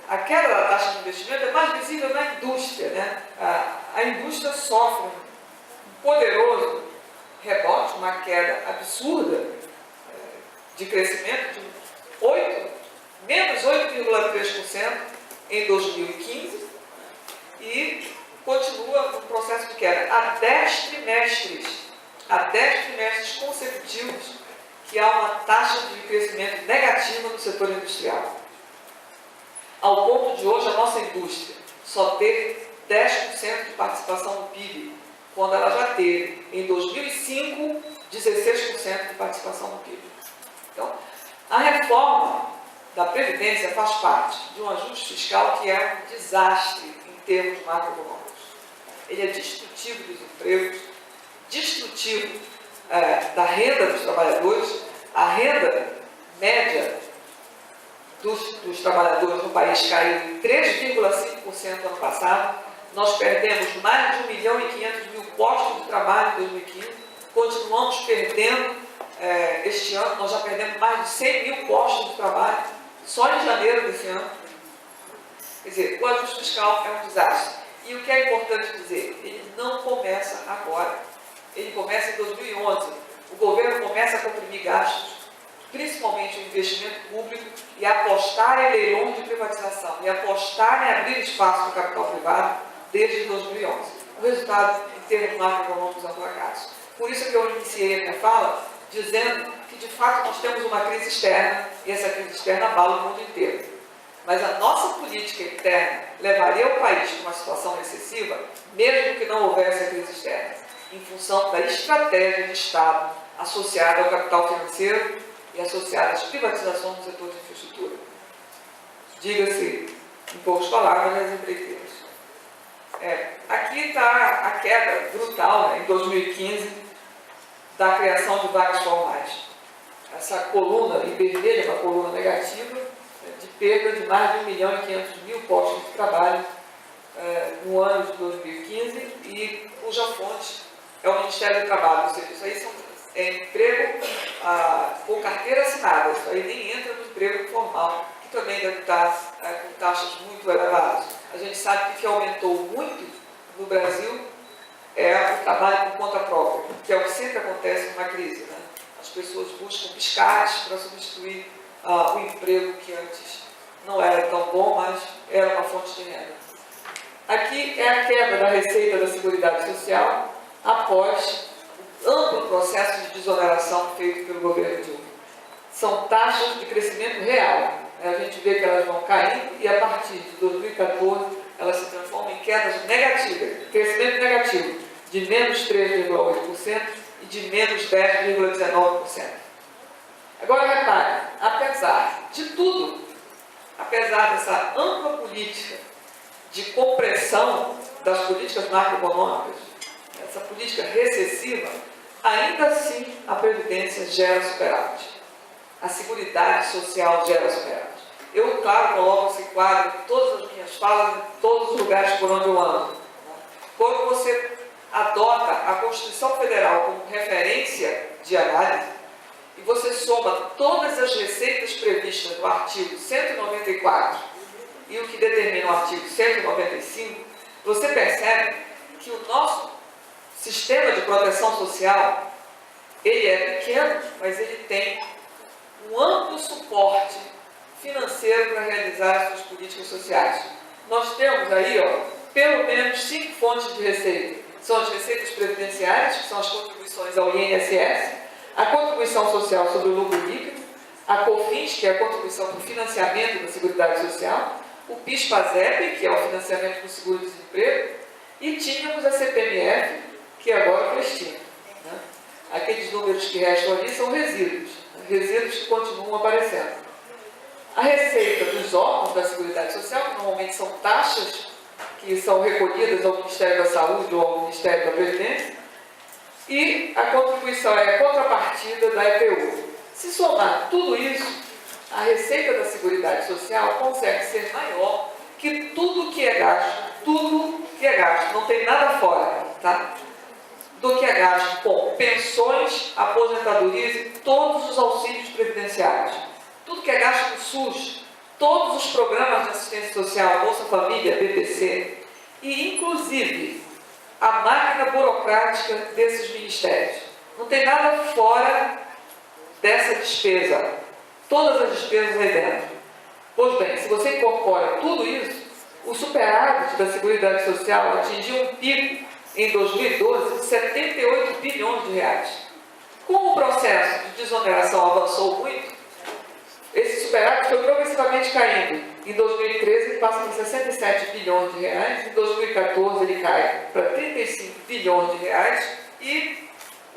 a queda da taxa de investimento é mais visível na indústria, né? A indústria sofre um poderoso rebote, uma queda absurda de crescimento de menos 8,3% em 2015 e continua no processo de queda. Há 10 trimestres consecutivos que há uma taxa de crescimento negativa no setor industrial. Ao ponto de hoje a nossa indústria só ter 10% de participação no PIB, quando ela já teve, em 2005, 16% de participação no PIB. Então, a reforma da Previdência faz parte de um ajuste fiscal que é um desastre em termos macroeconômicos. Ele é destrutivo dos empregos, destrutivo da renda dos trabalhadores. A renda média dos trabalhadores no país caiu em 3,5% ano passado. Nós perdemos mais de 1.500.000 postos de trabalho em 2015. Continuamos perdendo, este ano, nós já perdemos mais de 100.000 postos de trabalho, só em janeiro desse ano. Quer dizer, o ajuste fiscal é um desastre. E o que é importante dizer, ele não começa agora. Ele começa em 2011. O governo começa a comprimir gastos, principalmente o investimento público, e apostar em leilões de privatização, e apostar em abrir espaço no capital privado desde 2011. O resultado, em termos macroeconômicos, é um fracasso. Por isso que eu iniciei a minha fala dizendo que, de fato, nós temos uma crise externa, e essa crise externa abala o mundo inteiro. Mas a nossa política interna levaria o país para uma situação recessiva, mesmo que não houvesse a crise externa, em função da estratégia de Estado associada ao capital financeiro e associada às privatizações do setor de infraestrutura. Diga-se, em poucas palavras, as empreiteiras. Aqui está a queda brutal, né, em 2015, da criação de vagas formais. Essa coluna em vermelho é uma coluna negativa, de perda de mais de 1.500.000 postos de trabalho no ano de 2015, e cuja fonte é o Ministério do Trabalho. Ou seja, isso aí é emprego com carteira assinada, isso aí nem entra no emprego formal, que também deve estar com taxas muito elevadas. A gente sabe que o que aumentou muito no Brasil é o trabalho por conta própria, que é o que sempre acontece numa crise, né? As pessoas buscam biscates para substituir o emprego que antes não era tão bom, mas era uma fonte de renda. Aqui é a quebra da receita da Seguridade Social após o amplo processo de desoneração feito pelo governo Dilma. São taxas de crescimento real. A gente vê que elas vão caindo e, a partir de 2014, elas se transformam em quedas negativas, crescimento negativo, de menos 3,8% e de menos 10,19%. Agora, repare, apesar de tudo, apesar dessa ampla política de compressão das políticas macroeconômicas, essa política recessiva, ainda assim a Previdência gera superávit. A Seguridade Social gera superávit. Eu, claro, coloco esse quadro em todas as minhas falas, em todos os lugares por onde eu ando. Quando você adota a Constituição Federal como referência de análise, e você soma todas as receitas previstas no artigo 194 e o que determina o artigo 195, você percebe que o nosso sistema de proteção social, ele é pequeno, mas ele tem um amplo suporte financeiro para realizar as suas políticas sociais. Nós temos aí, pelo menos 5 fontes de receita. São as receitas previdenciárias, que são as contribuições ao INSS, a contribuição social sobre o lucro líquido, a COFINS, que é a contribuição para o financiamento da Seguridade Social, o PIS/PASEP, que é o financiamento do seguro-desemprego, e tínhamos a CPMF, que agora foi extinta. Né? Aqueles números que restam ali são resíduos que continuam aparecendo. A receita dos órgãos da Seguridade Social, que normalmente são taxas que são recolhidas ao Ministério da Saúde ou ao Ministério da Previdência, e a contribuição é a contrapartida da EPU. Se somar tudo isso, a receita da Seguridade Social consegue ser maior que tudo que é gasto, não tem nada fora, tá? Do que é gasto com pensões, aposentadorias e todos os auxílios previdenciários. Tudo que é gasto com SUS, todos os programas de assistência social, Bolsa Família, BPC, e inclusive a máquina burocrática desses ministérios. Não tem nada fora dessa despesa. Todas as despesas aí dentro. Pois bem, se você incorpora tudo isso, o superávit da Seguridade Social atingiu um pico em 2012 de 78 bilhões de reais. Como o processo de desoneração avançou muito, esse superávit foi progressivamente caindo. Em 2013 ele passa para 67 bilhões de reais, em 2014 ele cai para 35 bilhões de reais e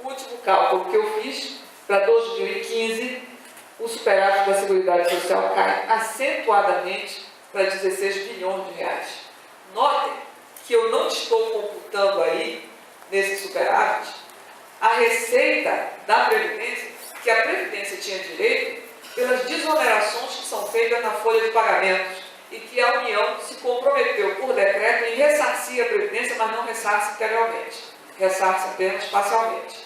o último cálculo que eu fiz para 2015, o superávit da Seguridade Social cai acentuadamente para 16 bilhões de reais. Notem que eu não estou computando aí, nesse superávit, a receita da Previdência, que a Previdência tinha direito pelas desonerações que são feitas na folha de pagamentos e que a União se comprometeu por decreto em ressarcir a Previdência, mas não ressarce integralmente, ressarce apenas parcialmente.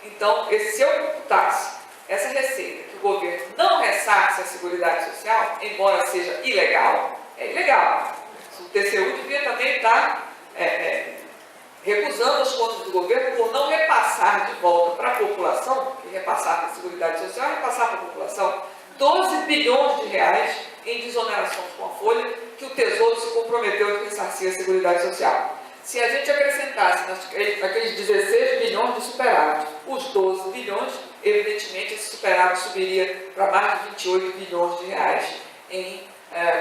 Então, se eu computasse essa receita que o governo não ressarce a Seguridade Social, embora seja ilegal, é ilegal. O TCU devia também estar recusando as contas do governo por não repassar de volta para a população, que repassar para a Seguridade Social, repassar para a população, 12 bilhões de reais em desonerações com a folha que o Tesouro se comprometeu de ressarcir a Seguridade Social. Se a gente acrescentasse naqueles 16 bilhões de superávit, os 12 bilhões, evidentemente esse superávit subiria para mais de 28 bilhões de reais em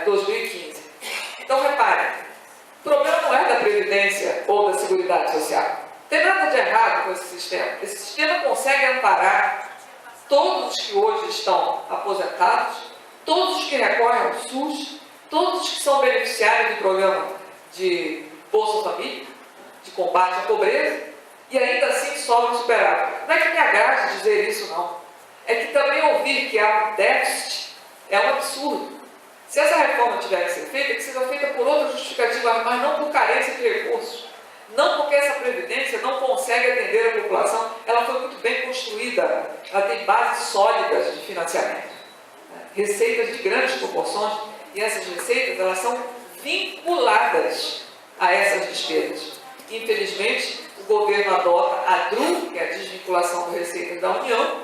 2015. Então, reparem, o problema não é da Previdência ou da Seguridade Social. Não tem nada de errado com esse sistema. Esse sistema consegue amparar todos os que hoje estão aposentados, todos os que recorrem ao SUS, todos os que são beneficiários do programa de Bolsa Família, de combate à pobreza, e ainda assim sobra superávit. Não é que me agrade dizer isso, não. É que também ouvir que há um déficit é um absurdo. Se essa reforma tiver que ser feita, que seja feita por outras justificativas, mas não por carência de recursos. Não porque essa Previdência não consegue atender a população, ela foi muito bem construída, ela tem bases sólidas de financiamento. Receitas de grandes proporções, e essas receitas elas são vinculadas a essas despesas. Infelizmente, o governo adota a DRU, que é a desvinculação de receitas da União,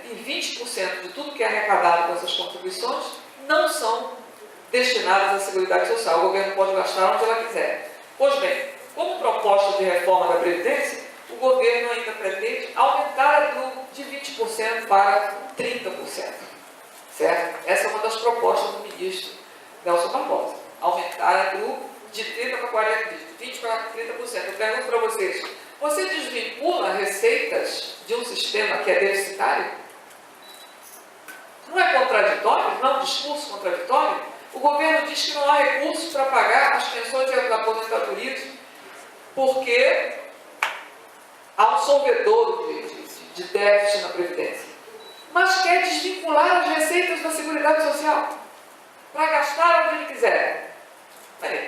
e 20% de tudo que é arrecadado com essas contribuições não são destinadas à Seguridade Social. O governo pode gastar onde ela quiser. Pois bem, como proposta de reforma da Previdência, o governo ainda pretende aumentar a DRU de 20% para 30%. Certo? Essa é uma das propostas do ministro Nelson Barbosa. Aumentar a DRU de 30% para 40%, de 20% para 30%. Eu pergunto para vocês, você desvincula receitas de um sistema que é deficitário? Não é contraditório? Não é um discurso contraditório? O governo diz que não há recursos para pagar as pensões e as aposentadorias porque há um solvedouro de déficit na Previdência, mas quer desvincular as receitas da Seguridade Social para gastar onde ele quiser.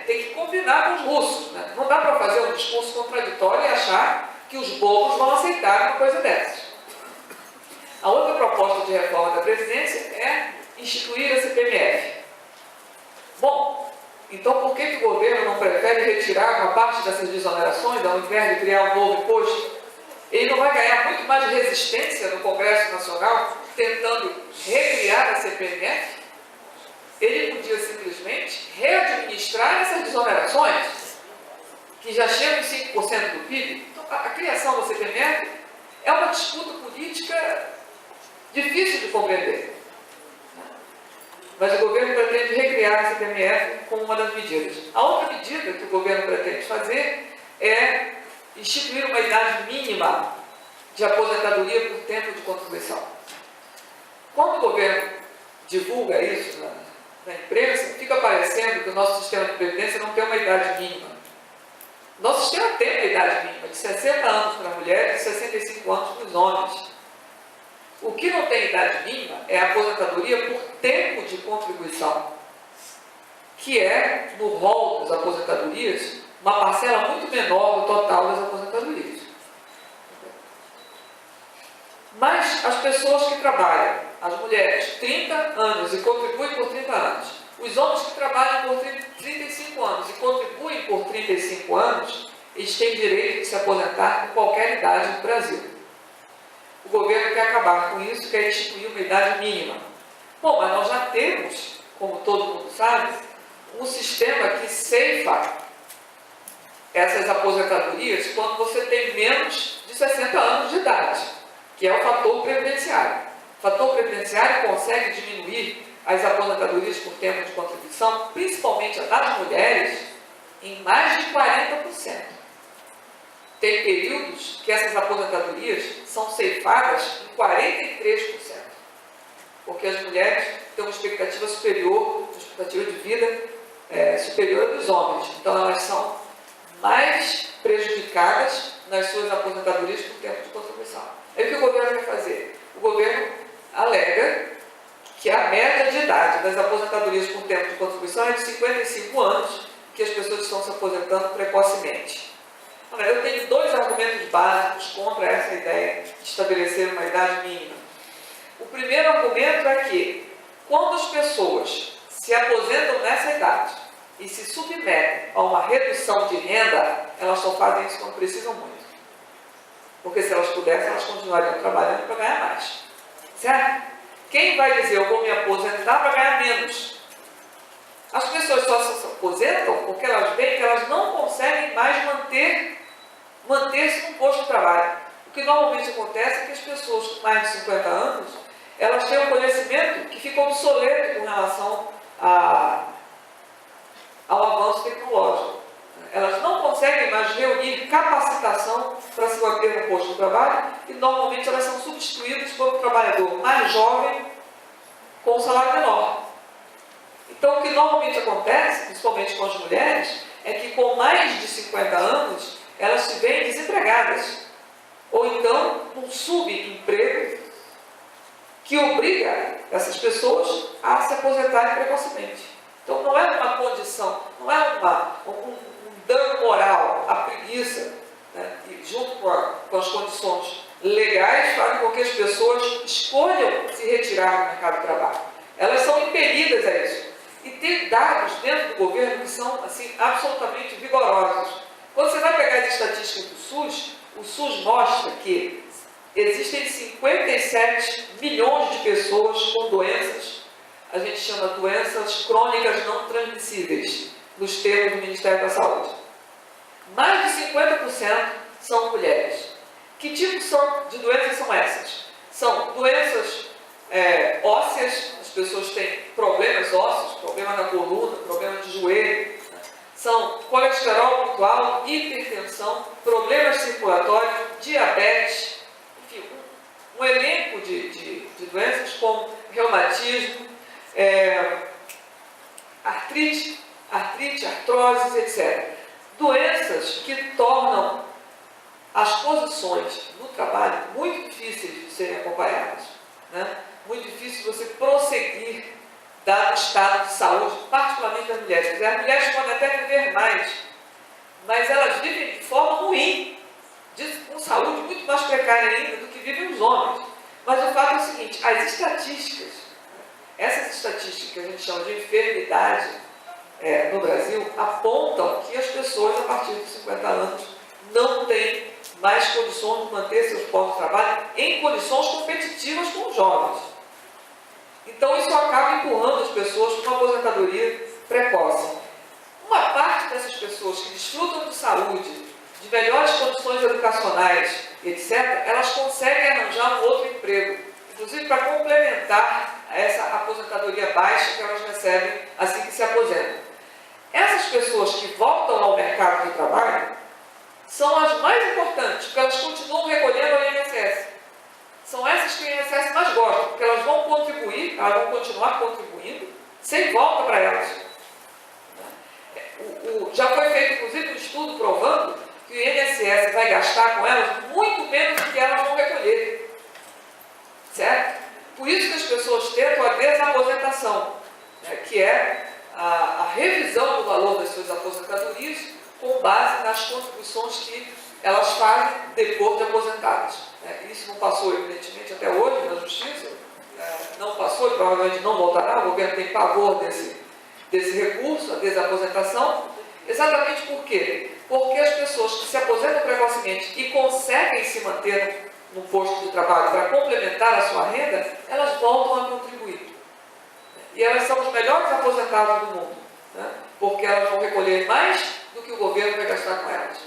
Tem que combinar com os russos, né? Não dá para fazer um discurso contraditório e achar que os bobos vão aceitar uma coisa dessas. A outra proposta de reforma da Previdência é instituir a CPMF. Bom, então por que o governo não prefere retirar uma parte dessas desonerações ao invés de criar um novo imposto? Ele não vai ganhar muito mais resistência no Congresso Nacional tentando recriar a CPMF? Ele podia simplesmente readministrar essas desonerações, que já chegam em 5% do PIB. Então, a criação da CPMF é uma disputa política difícil de compreender. Mas o governo pretende recriar a CPMF como uma das medidas. A outra medida que o governo pretende fazer é instituir uma idade mínima de aposentadoria por tempo de contribuição. Quando o governo divulga isso na imprensa, fica parecendo que o nosso sistema de previdência não tem uma idade mínima. Nosso sistema tem uma idade mínima de 60 anos para mulheres e 65 anos para os homens. O que não tem idade mínima é a aposentadoria por tempo de contribuição, que é, no rol das aposentadorias, uma parcela muito menor do total das aposentadorias. Mas as pessoas que trabalham, as mulheres, 30 anos e contribuem por 30 anos, os homens que trabalham por 35 anos e contribuem por 35 anos, eles têm direito de se aposentar com qualquer idade no Brasil. O governo quer acabar com isso, quer instituir uma idade mínima. Bom, mas nós já temos, como todo mundo sabe, um sistema que ceifa essas aposentadorias quando você tem menos de 60 anos de idade, que é o fator previdenciário. O fator previdenciário consegue diminuir as aposentadorias por tempo de contribuição, principalmente a das mulheres, em mais de 40%. Tem períodos que essas aposentadorias são ceifadas em 43%, porque as mulheres têm uma expectativa superior, uma expectativa de vida superior à dos homens. Então, elas são mais prejudicadas nas suas aposentadorias por tempo de contribuição. Aí o que o governo vai fazer? O governo alega que a média de idade das aposentadorias por tempo de contribuição é de 55 anos, que as pessoas estão se aposentando precocemente. Eu tenho dois argumentos básicos contra essa ideia de estabelecer uma idade mínima. O primeiro argumento é que, quando as pessoas se aposentam nessa idade e se submetem a uma redução de renda, elas só fazem isso quando precisam muito. Porque se elas pudessem, elas continuariam trabalhando para ganhar mais. Certo? Quem vai dizer, eu vou me aposentar para ganhar menos? As pessoas só se aposentam porque elas veem que elas não conseguem mais manter-se no posto de trabalho. O que normalmente acontece é que as pessoas com mais de 50 anos, elas têm um conhecimento que fica obsoleto com relação ao avanço tecnológico. Elas não conseguem mais reunir capacitação para se manter no posto de trabalho e normalmente elas são substituídas por um trabalhador mais jovem com um salário menor. Então, o que normalmente acontece, principalmente com as mulheres, é que com mais de 50 anos, elas se veem desempregadas, ou então num subemprego que obriga essas pessoas a se aposentarem precocemente. Então não é uma condição, não é um dano moral, a preguiça, né? E junto com as condições legais, fazem com que as pessoas escolham se retirar do mercado de trabalho. Elas são impelidas a isso. E tem dados dentro do governo que são assim, absolutamente vigorosos. Quando você vai pegar as estatísticas do SUS, o SUS mostra que existem 57 milhões de pessoas com doenças, a gente chama de doenças crônicas não transmissíveis, nos termos do Ministério da Saúde. Mais de 50% são mulheres. Que tipo de doenças são essas? São doenças ósseas, as pessoas têm problemas ósseos, problema na coluna, problema de joelho, são colesterol muito alto, hipertensão, problemas circulatórios, diabetes, enfim, um elenco de doenças como reumatismo, artrite, artroses, etc. Doenças que tornam as posições no trabalho muito difíceis de serem acompanhadas, né? Muito difícil você prosseguir dado o estado de saúde, particularmente das mulheres. Quer dizer, as mulheres podem até viver mais, mas elas vivem de forma ruim, com saúde muito mais precária ainda do que vivem os homens. Mas o fato é o seguinte, as estatísticas, essas estatísticas que a gente chama de enfermidade no Brasil, apontam que as pessoas a partir dos 50 anos não têm mais condições de manter seus postos de trabalho em condições competitivas com os jovens. Então isso acaba empurrando as pessoas para uma aposentadoria precoce. Uma parte dessas pessoas que desfrutam de saúde, de melhores condições educacionais, etc., elas conseguem arranjar um outro emprego, inclusive para complementar essa aposentadoria baixa que elas recebem assim que se aposentam. Essas pessoas que voltam ao mercado de trabalho são as mais importantes, porque elas continuam recolhendo o INSS. São essas que o INSS mais gosta, porque elas vão contribuir, elas vão continuar contribuindo, sem volta para elas. Já foi feito, inclusive, um estudo provando que o INSS vai gastar com elas muito menos do que elas vão recolher. Certo? Por isso que as pessoas tentam a desaposentação, né, que é a revisão do valor das suas aposentadorias com base nas contribuições que elas fazem depois de aposentadas. Isso não passou, evidentemente, até hoje na Justiça, não passou e provavelmente não voltará. O governo tem pavor desse recurso, a desaposentação. Exatamente por quê? Porque as pessoas que se aposentam precocemente e conseguem se manter no posto de trabalho para complementar a sua renda, elas voltam a contribuir. E elas são os melhores aposentados do mundo, né? Porque elas vão recolher mais do que o governo vai gastar com elas.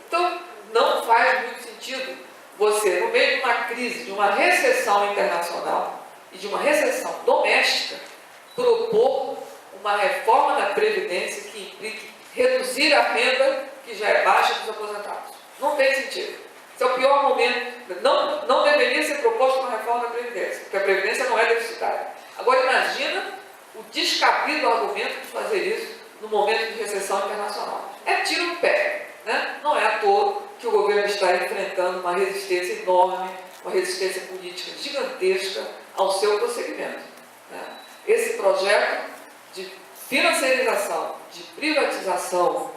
Então, não faz muito sentido você, no meio de uma crise, de uma recessão internacional e de uma recessão doméstica, propor uma reforma da Previdência que implique reduzir a renda que já é baixa dos aposentados. Não tem sentido. Esse é o pior momento. Não deveria ser proposta uma reforma da Previdência, porque a Previdência não é deficitária. Agora imagina o descabido argumento de fazer isso no momento de recessão internacional. É tiro no pé, né? Não é à toa que o governo está enfrentando uma resistência enorme, uma resistência política gigantesca ao seu prosseguimento, né? Esse projeto de financiarização, de privatização,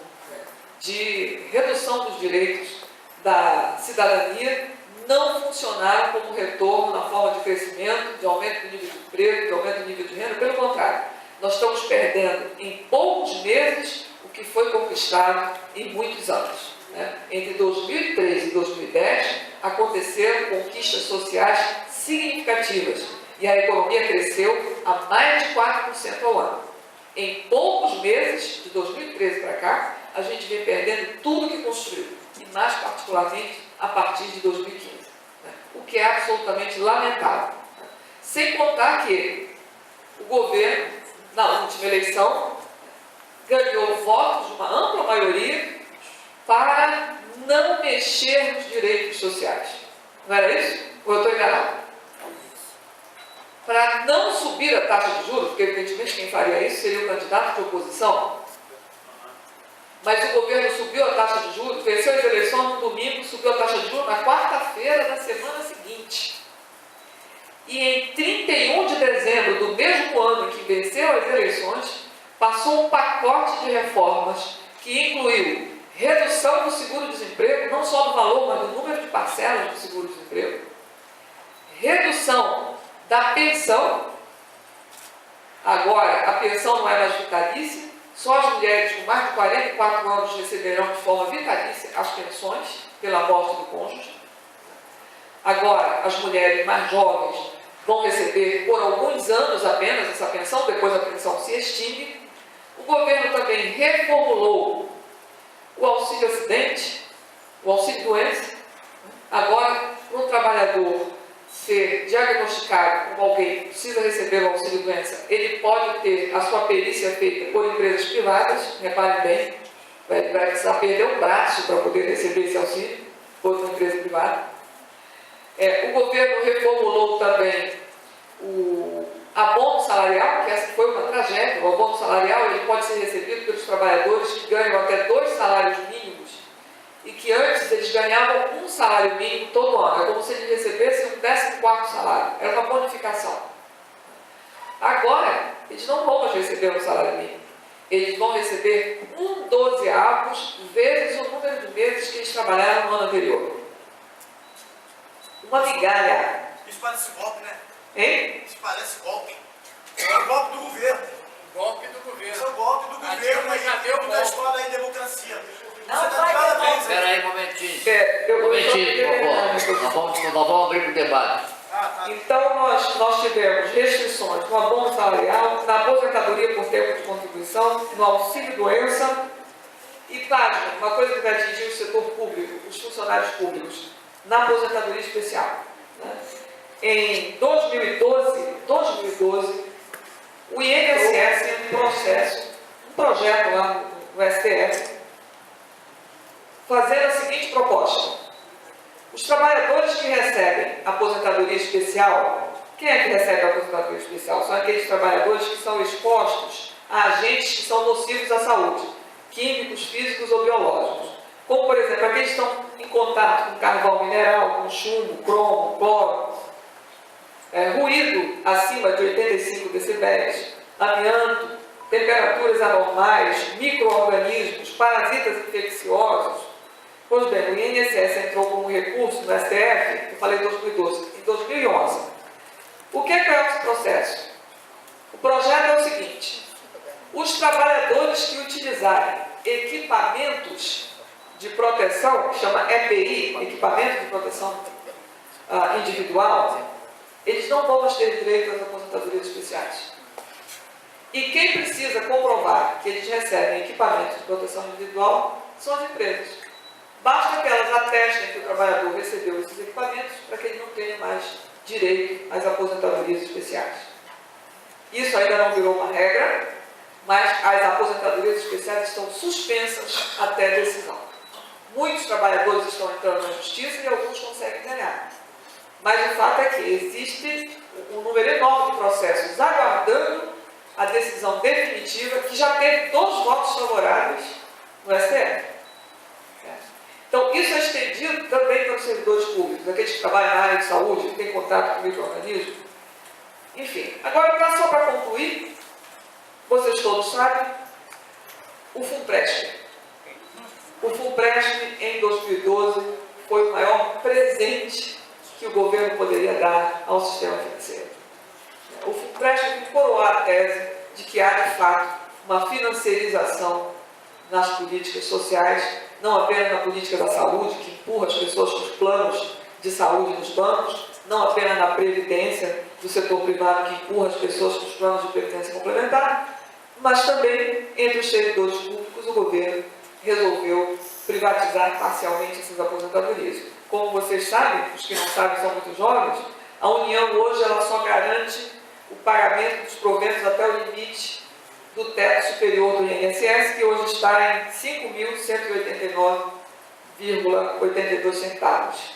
de redução dos direitos da cidadania não funcionaram como retorno na forma de crescimento, de aumento do nível de emprego, de aumento do nível de renda. Pelo contrário, nós estamos perdendo em poucos meses o que foi conquistado em muitos anos, né? Entre 2003 e 2010 aconteceram conquistas sociais significativas e a economia cresceu a mais de 4% ao ano. Em poucos meses, de 2013 para cá, a gente vem perdendo tudo que construiu, e mais particularmente a partir de 2015, né? O que é absolutamente lamentável, né? Sem contar que o governo, na última eleição, ganhou votos de uma ampla maioria para não mexer nos direitos sociais. Não era isso? Ou eu estou enganado? Para não subir a taxa de juros, porque evidentemente quem faria isso seria o candidato de oposição, mas o governo subiu a taxa de juros, venceu as eleições no domingo, subiu a taxa de juros na quarta-feira da semana seguinte. E em 31 de dezembro do mesmo ano que venceu as eleições, passou um pacote de reformas que incluiu redução do seguro-desemprego, não só do valor, mas do número de parcelas do seguro-desemprego, redução da pensão. Agora, a pensão não é mais vitalícia, só as mulheres com mais de 44 anos receberão de forma vitalícia as pensões pela morte do cônjuge. Agora, as mulheres mais jovens vão receber por alguns anos apenas essa pensão, depois a pensão se extingue. O governo também reformulou o auxílio acidente, o auxílio doença. Agora, para um trabalhador ser diagnosticado como alguém que precisa receber o auxílio doença, ele pode ter a sua perícia feita por empresas privadas. Reparem bem, vai precisar perder um braço para poder receber esse auxílio por uma empresa privada. O governo reformulou também o abono salarial, que essa foi uma tragédia. O abono salarial ele pode ser recebido pelos trabalhadores que ganham até 2 salários mínimos e que antes eles ganhavam um salário mínimo todo ano. É como se eles recebessem um 14º salário. Era uma bonificação. Agora, eles não vão mais receber um salário mínimo. Eles vão receber 1/12 vezes o número de meses que eles trabalharam no ano anterior. Uma migalha. Isso parece golpe, né? Hein? Isso parece golpe. É o golpe do governo. Golpe do governo. Isso é o golpe do governo aí, da escola aí, democracia. Não Você vai tá ter parabéns, golpe. Espera aí um momentinho. Eu Momentinho, por favor. Nós vamos abrir para o debate. Então, nós tivemos restrições no abono salarial, na aposentadoria por tempo de contribuição, no auxílio-doença e, página, uma coisa que vai atingir o setor público, os funcionários públicos, na aposentadoria especial. Né? Em 2012, o INSS tem um projeto lá no STF, fazendo a seguinte proposta. Os trabalhadores que recebem aposentadoria especial, quem é que recebe a aposentadoria especial? São aqueles trabalhadores que são expostos a agentes que são nocivos à saúde, químicos, físicos ou biológicos. Como, por exemplo, aqueles que estão em contato com carvão mineral, com chumbo, cromo, cloro, ruído acima de 85 decibéis, amianto, temperaturas anormais, micro-organismos, parasitas infecciosos. Pois bem, o INSS entrou como recurso no STF, eu falei em 2012, em 2011. O que é esse processo? O projeto é o seguinte: os trabalhadores que utilizarem equipamentos de proteção, que chama EPI, equipamento de proteção individual, eles não vão mais ter direito às aposentadorias especiais. E quem precisa comprovar que eles recebem equipamentos de proteção individual são as empresas. Basta que elas atestem que o trabalhador recebeu esses equipamentos para que ele não tenha mais direito às aposentadorias especiais. Isso ainda não virou uma regra, mas as aposentadorias especiais estão suspensas até decisão. Muitos trabalhadores estão entrando na justiça e alguns conseguem ganhar. Mas o fato é que existe um número enorme de processos aguardando a decisão definitiva, que já teve 2 votos favoráveis no STF. Então, isso é estendido também para os servidores públicos, aqueles que trabalham na área de saúde, que têm contato com micro-organismos. Enfim, agora, só para concluir, vocês todos sabem, o FUNPRESP. O FUNPRESP, em 2012, foi o maior presente que o governo poderia dar ao sistema financeiro. O FUNPRESP coroou a tese de que há, de fato, uma financiarização nas políticas sociais, não apenas na política da saúde, que empurra as pessoas com os planos de saúde nos bancos, não apenas na previdência do setor privado, que empurra as pessoas com os planos de previdência complementar, mas também entre os servidores públicos o governo resolveu privatizar parcialmente essas aposentadorias. Como vocês sabem, os que não sabem são muito jovens, a União hoje ela só garante o pagamento dos proventos até o limite do teto superior do INSS, que hoje está em R$ 5.189,82 centavos.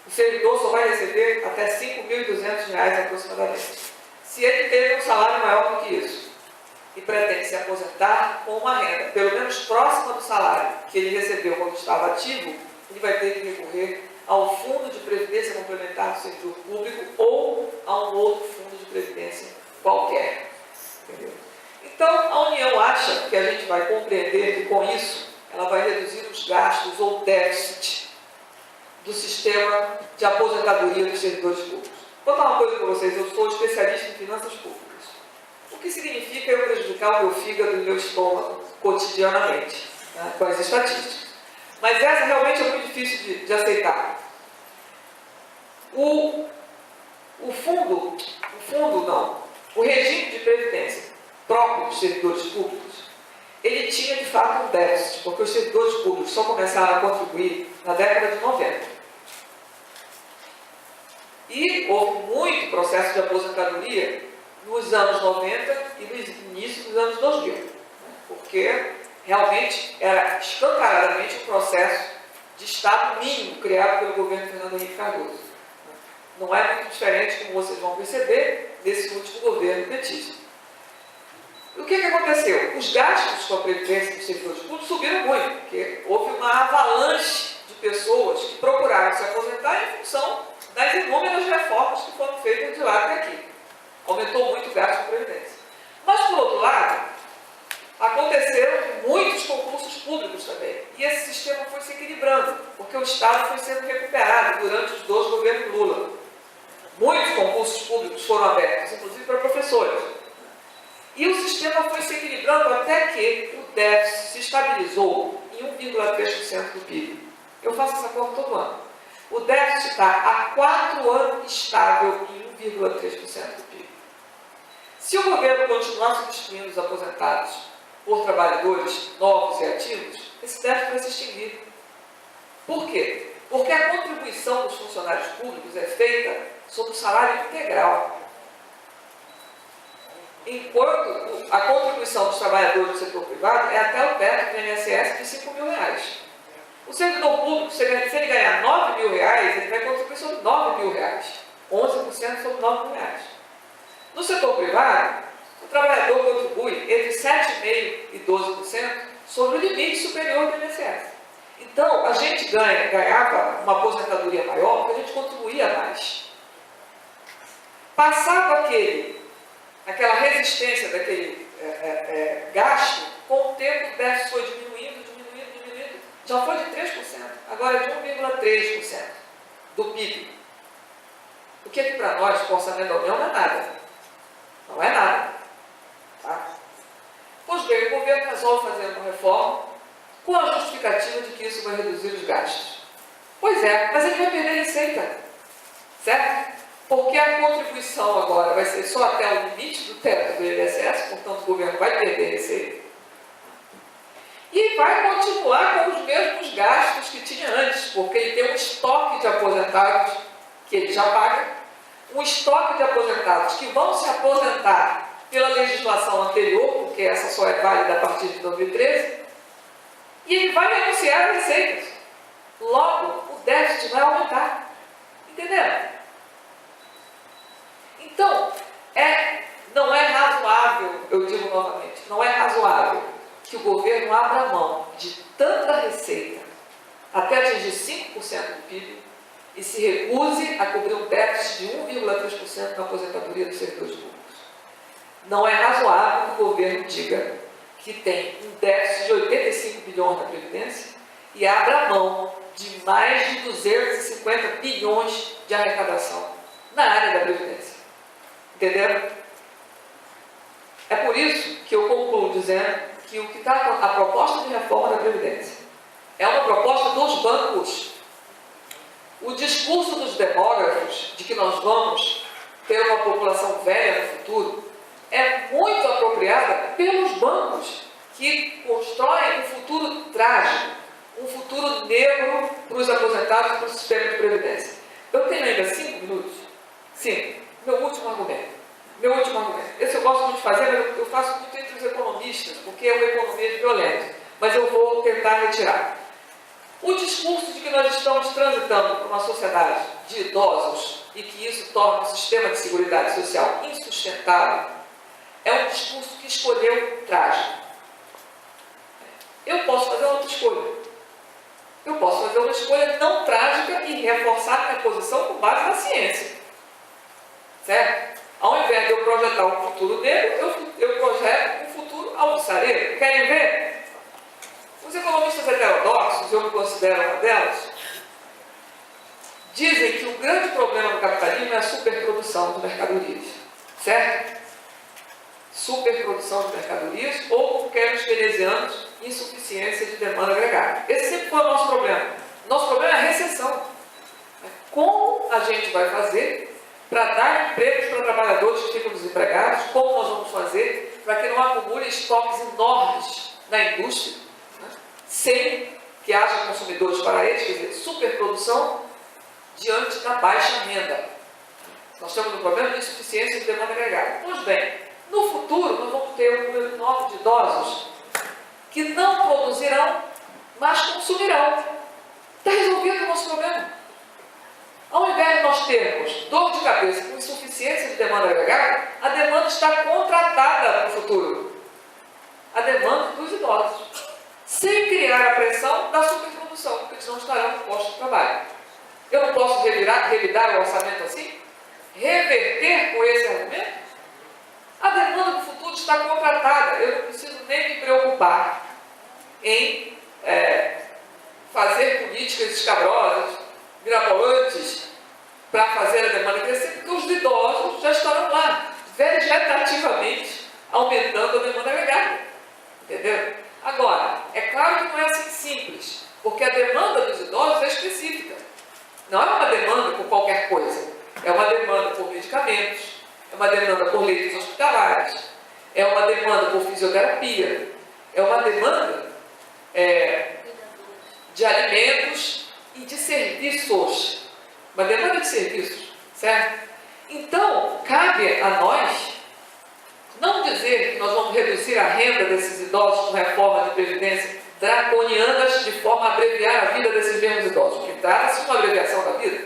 O servidor só vai receber até R$ 5.200 aproximadamente. Se ele teve um salário maior do que isso e pretende se aposentar com uma renda pelo menos próxima do salário que ele recebeu quando estava ativo, ele vai ter que recorrer ao Fundo de Previdência Complementar do Setor Público ou a um outro fundo de previdência qualquer. Entendeu? Então, a União acha que a gente vai compreender que, com isso, ela vai reduzir os gastos ou déficit do sistema de aposentadoria dos servidores públicos. Vou falar uma coisa para vocês: eu sou especialista em finanças públicas. O que significa eu prejudicar o meu fígado e o meu estômago cotidianamente, né, com as estatísticas. Mas essa realmente é muito difícil de aceitar. O regime de previdência próprio dos servidores públicos, ele tinha de fato um déficit, porque os servidores públicos só começaram a contribuir na década de 90. E houve muito processo de aposentadoria nos anos 90 e no início dos anos 2000, né? Porque realmente era escancaradamente um processo de Estado mínimo criado pelo governo Fernando Henrique Cardoso. Não é muito diferente, como vocês vão perceber, desse último governo petista. O que aconteceu? Os gastos com a previdência dos servidores públicos subiram muito, porque houve uma avalanche de pessoas pessoas que procuraram se aposentar em função das inúmeras reformas que foram feitas de lá até aqui. Aumentou muito o gasto de previdência. Mas, por outro lado, aconteceram muitos concursos públicos também. E esse sistema foi se equilibrando, porque o Estado foi sendo recuperado durante os 2 governos Lula. Muitos concursos públicos foram abertos, inclusive para professores. E o sistema foi se equilibrando até que o déficit se estabilizou em 1,3% do PIB. Eu faço essa conta todo ano. O déficit está há 4 anos estável em 1,3% do PIB. Se o governo continuar substituindo os aposentados por trabalhadores novos e ativos, esse déficit vai se extinguir. Por quê? Porque a contribuição dos funcionários públicos é feita sobre o salário integral. Enquanto a contribuição dos trabalhadores do setor privado é até o teto do INSS de R$5.000. O servidor público, se ele ganhar R$9.000, ele vai contribuir sobre R$9.000. 11% sobre R$9.000. No setor privado, o trabalhador contribui entre 7,5% e 12% sobre o limite superior do INSS. Então, a gente ganhava uma aposentadoria maior porque a gente contribuía mais. Passava aquela resistência daquele gasto, com o tempo o déficit foi diminuindo, já foi de 3%, agora é de 1,3% do PIB. O que para nós, com o orçamento da União, não é nada. Não é nada. Tá? Pois bem, o governo resolve fazer uma reforma com a justificativa de que isso vai reduzir os gastos. Pois é, mas ele vai perder receita. Certo? Porque a contribuição agora vai ser só até o limite do teto do INSS, portanto o governo vai perder receita. E vai continuar com os mesmos gastos que tinha antes, porque ele tem um estoque de aposentados que ele já paga, um estoque de aposentados que vão se aposentar pela legislação anterior, porque essa só é válida a partir de 2013, e ele vai renunciar receitas. Logo, o déficit vai aumentar. Entenderam? Então, não é razoável, eu digo novamente, não é razoável que o governo abra mão de tanta receita até atingir 5% do PIB e se recuse a cobrir um déficit de 1,3% na aposentadoria dos servidores públicos. Não é razoável que o governo diga que tem um déficit de 85 bilhões na Previdência e abra mão de mais de 250 bilhões de arrecadação na área da Previdência. Entenderam? É por isso que eu concluo dizendo que o que está a proposta de reforma da Previdência é uma proposta dos bancos. O discurso dos demógrafos de que nós vamos ter uma população velha no futuro é muito apropriada pelos bancos que constroem um futuro trágico, um futuro negro para os aposentados e para o sistema de previdência. Eu tenho ainda 5 minutos. 5. Meu último argumento. Esse eu gosto muito de fazer, mas eu faço muito entre os economistas, porque é uma economia de violência. Mas eu vou tentar retirar. O discurso de que nós estamos transitando para uma sociedade de idosos e que isso torna o sistema de seguridade social insustentável é um discurso que escolheu o trágico. Eu posso fazer outra escolha. Eu posso fazer uma escolha não trágica e reforçar minha posição com base na ciência. Certo? Ao invés de eu projetar um futuro negro, eu projeto um futuro almoçareiro. Querem ver? Os economistas heterodoxos, eu me considero uma delas, dizem que o grande problema do capitalismo é a superprodução de mercadorias. Certo? Superprodução de mercadorias ou, como querem os keynesianos, insuficiência de demanda agregada. Esse sempre foi o nosso problema. Nosso problema é a recessão. Como a gente vai fazer para dar empregos para trabalhadores que ficam desempregados? Como nós vamos fazer para que não acumule estoques enormes na indústria, sem que haja consumidores para eles? Quer dizer, superprodução diante da baixa renda. Nós temos um problema de insuficiência de demanda agregada. Pois bem, no futuro nós vamos ter um número enorme de idosos que não produzirão, mas consumirão. Está resolvido o nosso problema. Ao invés de nós termos dor de cabeça com insuficiência de demanda agregada, a demanda está contratada para o futuro. A demanda dos idosos. sem criar a pressão da superprodução, porque eles não estarão no posto de trabalho. Eu não posso revidar o orçamento assim? Reverter com esse argumento? A demanda do futuro está contratada, eu não preciso nem me preocupar em fazer políticas escabrosas, mirabolantes, para fazer a demanda crescer, porque os idosos já estarão lá, vegetativamente, aumentando a demanda agregada. Entendeu? Agora, é claro que não é assim simples, porque a demanda dos idosos é específica. Não é uma demanda por qualquer coisa. É uma demanda por medicamentos, é uma demanda por leitos hospitalares, é uma demanda por fisioterapia, é uma demanda de alimentos e de serviços. Uma demanda de serviços, certo? Então, cabe a nós não dizer que nós vamos reduzir a renda desses idosos com reforma de previdência draconianas de forma a abreviar a vida desses mesmos idosos, porque trata-se de uma abreviação da vida.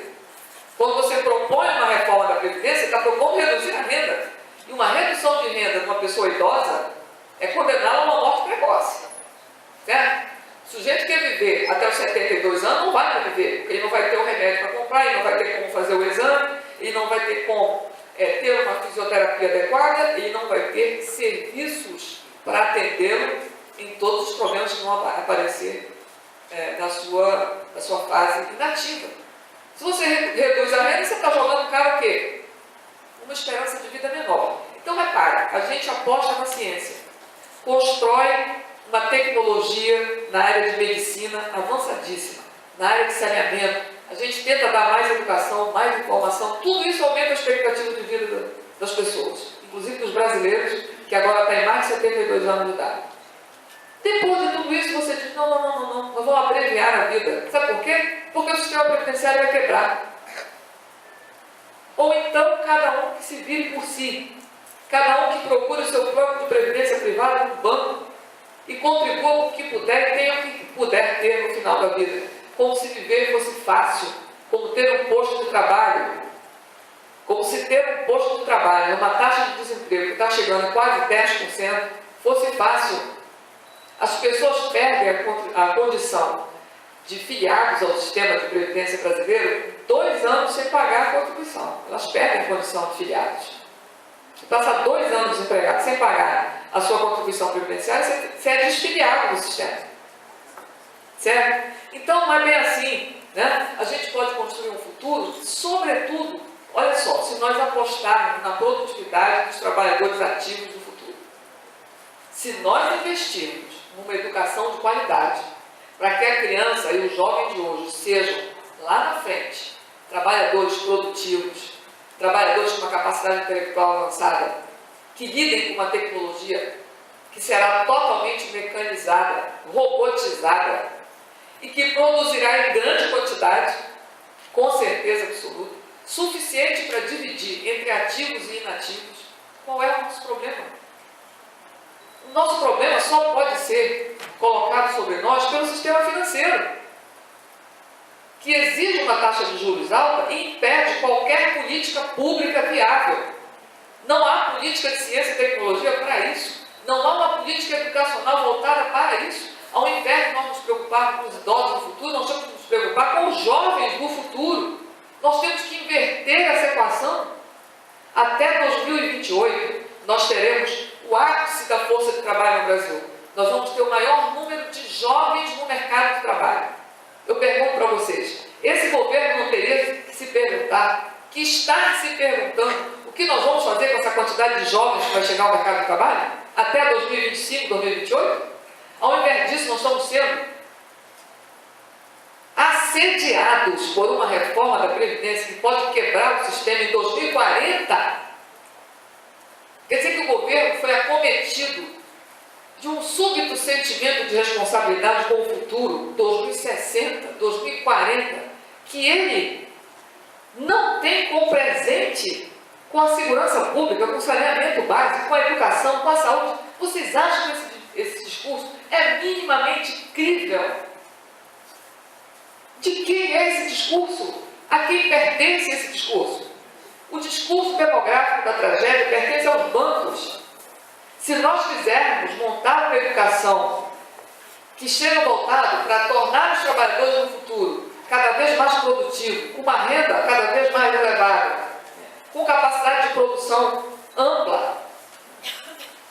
Quando você propõe uma reforma da previdência, está propondo reduzir a renda. E uma redução de renda de uma pessoa idosa é condená-la a uma morte precoce, certo? O sujeito que quer viver até os 72 anos não vai viver, porque ele não vai ter o remédio para comprar, ele não vai ter como fazer o exame, ele não vai ter como ter uma fisioterapia adequada, ele não vai ter serviços para atendê-lo em todos os problemas que vão aparecer na sua fase inativa. Se você reduz a renda, você está jogando o cara o quê? Uma esperança de vida menor. Então, repare, a gente aposta na ciência, constrói uma tecnologia na área de medicina avançadíssima, na área de saneamento, a gente tenta dar mais educação, mais informação, tudo isso aumenta a expectativa de vida das pessoas, inclusive dos brasileiros, que agora têm mais de 72 anos de idade. Depois de tudo isso, você diz, não, nós vamos abreviar a vida. Sabe por quê? Porque o sistema previdenciário vai quebrar. Ou então, cada um que se vire por si, cada um que procure o seu plano de previdência privada no banco e contribua com o que puder e tenha o que puder ter no final da vida. Como se viver fosse fácil, como ter um posto de trabalho, como se ter um posto de trabalho, uma taxa de desemprego que está chegando a quase 10%, fosse fácil. As pessoas perdem a condição de filiados ao sistema de previdência brasileiro 2 anos sem pagar a contribuição. Elas perdem a condição de filiados. Se passar 2 anos desempregado sem pagar a sua contribuição previdenciária, você é desfiliado do sistema. Certo? Então, não é bem assim, né? A gente pode construir um futuro, sobretudo, olha só, se nós apostarmos na produtividade dos trabalhadores ativos do futuro. Se nós investirmos numa educação de qualidade, para que a criança e o jovem de hoje sejam, lá na frente, trabalhadores produtivos, trabalhadores com uma capacidade intelectual avançada, que lidem com uma tecnologia que será totalmente mecanizada, robotizada, e que produzirá em grande quantidade, com certeza absoluta, suficiente para dividir entre ativos e inativos. Qual é o nosso problema? O nosso problema só pode ser colocado sobre nós pelo sistema financeiro, que exige uma taxa de juros alta e impede qualquer política pública viável. Não há política de ciência e tecnologia para isso. Não há uma política educacional voltada para isso. Ao invés de nós nos preocuparmos com os idosos do futuro, nós temos que nos preocupar com os jovens do futuro. Nós temos que inverter essa equação. Até 2028, nós teremos o ápice da força de trabalho no Brasil. Nós vamos ter o maior número de jovens no mercado de trabalho. Eu pergunto para vocês, esse governo não teria que se perguntar, que está se perguntando, o que nós vamos fazer com essa quantidade de jovens que vai chegar ao mercado de trabalho? Até 2025, 2028? Ao invés disso, nós estamos sendo assediados por uma reforma da Previdência que pode quebrar o sistema em 2040. Quer dizer que o governo foi acometido de um súbito sentimento de responsabilidade com o futuro, 2060, 2040, que ele não tem como presente com a segurança pública, com o saneamento básico, com a educação, com a saúde. Vocês acham que esse discurso é minimamente crível? De quem é esse discurso? A quem pertence esse discurso? O discurso demográfico da tragédia pertence aos bancos. Se nós quisermos montar uma educação que chega voltado para tornar os trabalhadores no futuro cada vez mais produtivos, com uma renda cada vez mais elevada, com capacidade de produção ampla,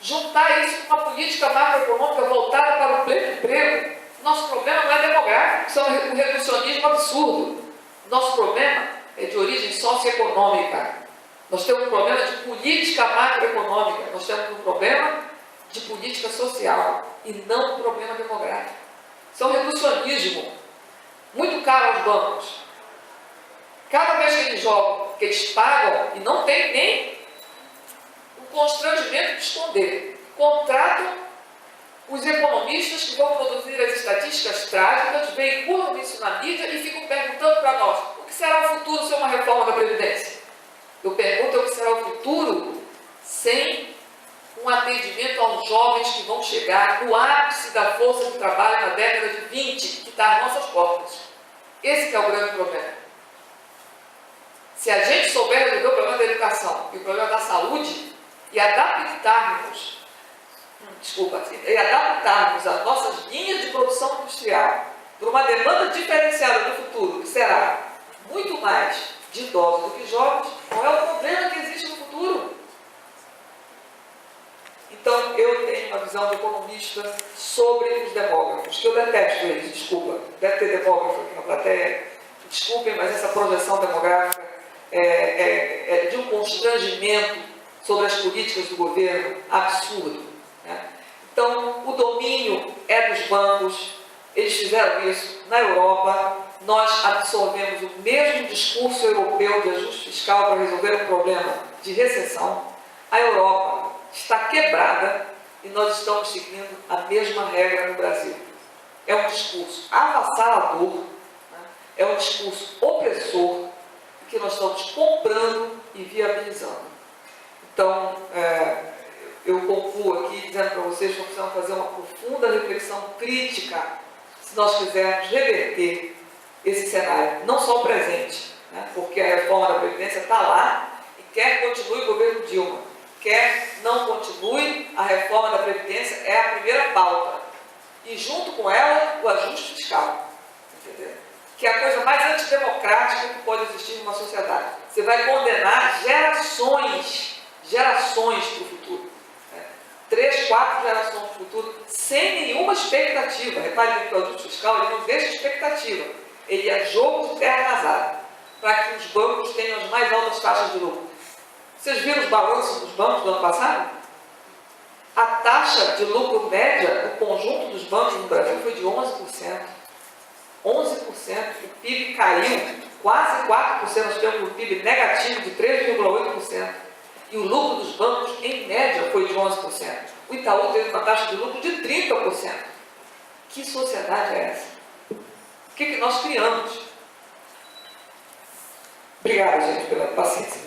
juntar isso com uma política macroeconômica voltada para o pleno emprego. Nosso problema não é demográfico, isso é um reducionismo absurdo. Nosso problema é de origem socioeconômica. Nós temos um problema de política macroeconômica, nós temos um problema de política social e não um problema demográfico. Isso é um reducionismo muito caro aos bancos. Cada vez que eles jogam, que eles pagam e não tem nem um constrangimento de esconder, contratam os economistas que vão produzir as estatísticas trágicas, veiculam isso na mídia e ficam perguntando para nós: o que será o futuro sem uma reforma da Previdência? Eu pergunto: o que será o futuro sem um atendimento aos jovens que vão chegar no ápice da força de trabalho na década de 20, que está às nossas portas? Esse que é o grande problema. Se a gente souber resolver o problema da educação e o problema da saúde e adaptarmos as nossas linhas de produção industrial para uma demanda diferenciada no futuro, que será muito mais de idosos do que jovens, não é o problema que existe no futuro. Então, eu tenho uma visão de economista sobre os demógrafos, que eu detesto eles, desculpa, deve ter demógrafo aqui na plateia, desculpem, mas essa projeção demográfica é de um constrangimento sobre as políticas do governo absurdo. Né? Então, o domínio é dos bancos, eles fizeram isso na Europa, nós absorvemos o mesmo discurso europeu de ajuste fiscal para resolver um problema de recessão. A Europa está quebrada e nós estamos seguindo a mesma regra no Brasil. É um discurso avassalador, né? É um discurso opressor que nós estamos comprando e viabilizando. Então, eu concluo aqui dizendo para vocês que nós precisamos fazer uma profunda reflexão crítica se nós quisermos reverter esse cenário, não só o presente, né? Porque a reforma da Previdência está lá e quer que continue o governo Dilma, quer não continue, a reforma da Previdência é a primeira pauta. E junto com ela, o ajuste fiscal. Entendeu? Que é a coisa mais antidemocrática que pode existir numa sociedade. Você vai condenar gerações para o futuro. 3, 4 gerações para o futuro, sem nenhuma expectativa. Repare que o ajuste fiscal ele não deixa expectativa. Ele é jogo de terra arrasada, para que os bancos tenham as mais altas taxas de lucro. Vocês viram os balanços dos bancos do ano passado? A taxa de lucro média do conjunto dos bancos no Brasil foi de 11%. 11%. O PIB caiu quase 4%. Nós temos um PIB negativo de 3,8%. E o lucro dos bancos, em média, foi de 11%. O Itaú teve uma taxa de lucro de 30%. Que sociedade é essa? O que nós criamos? Obrigada, gente, pela paciência.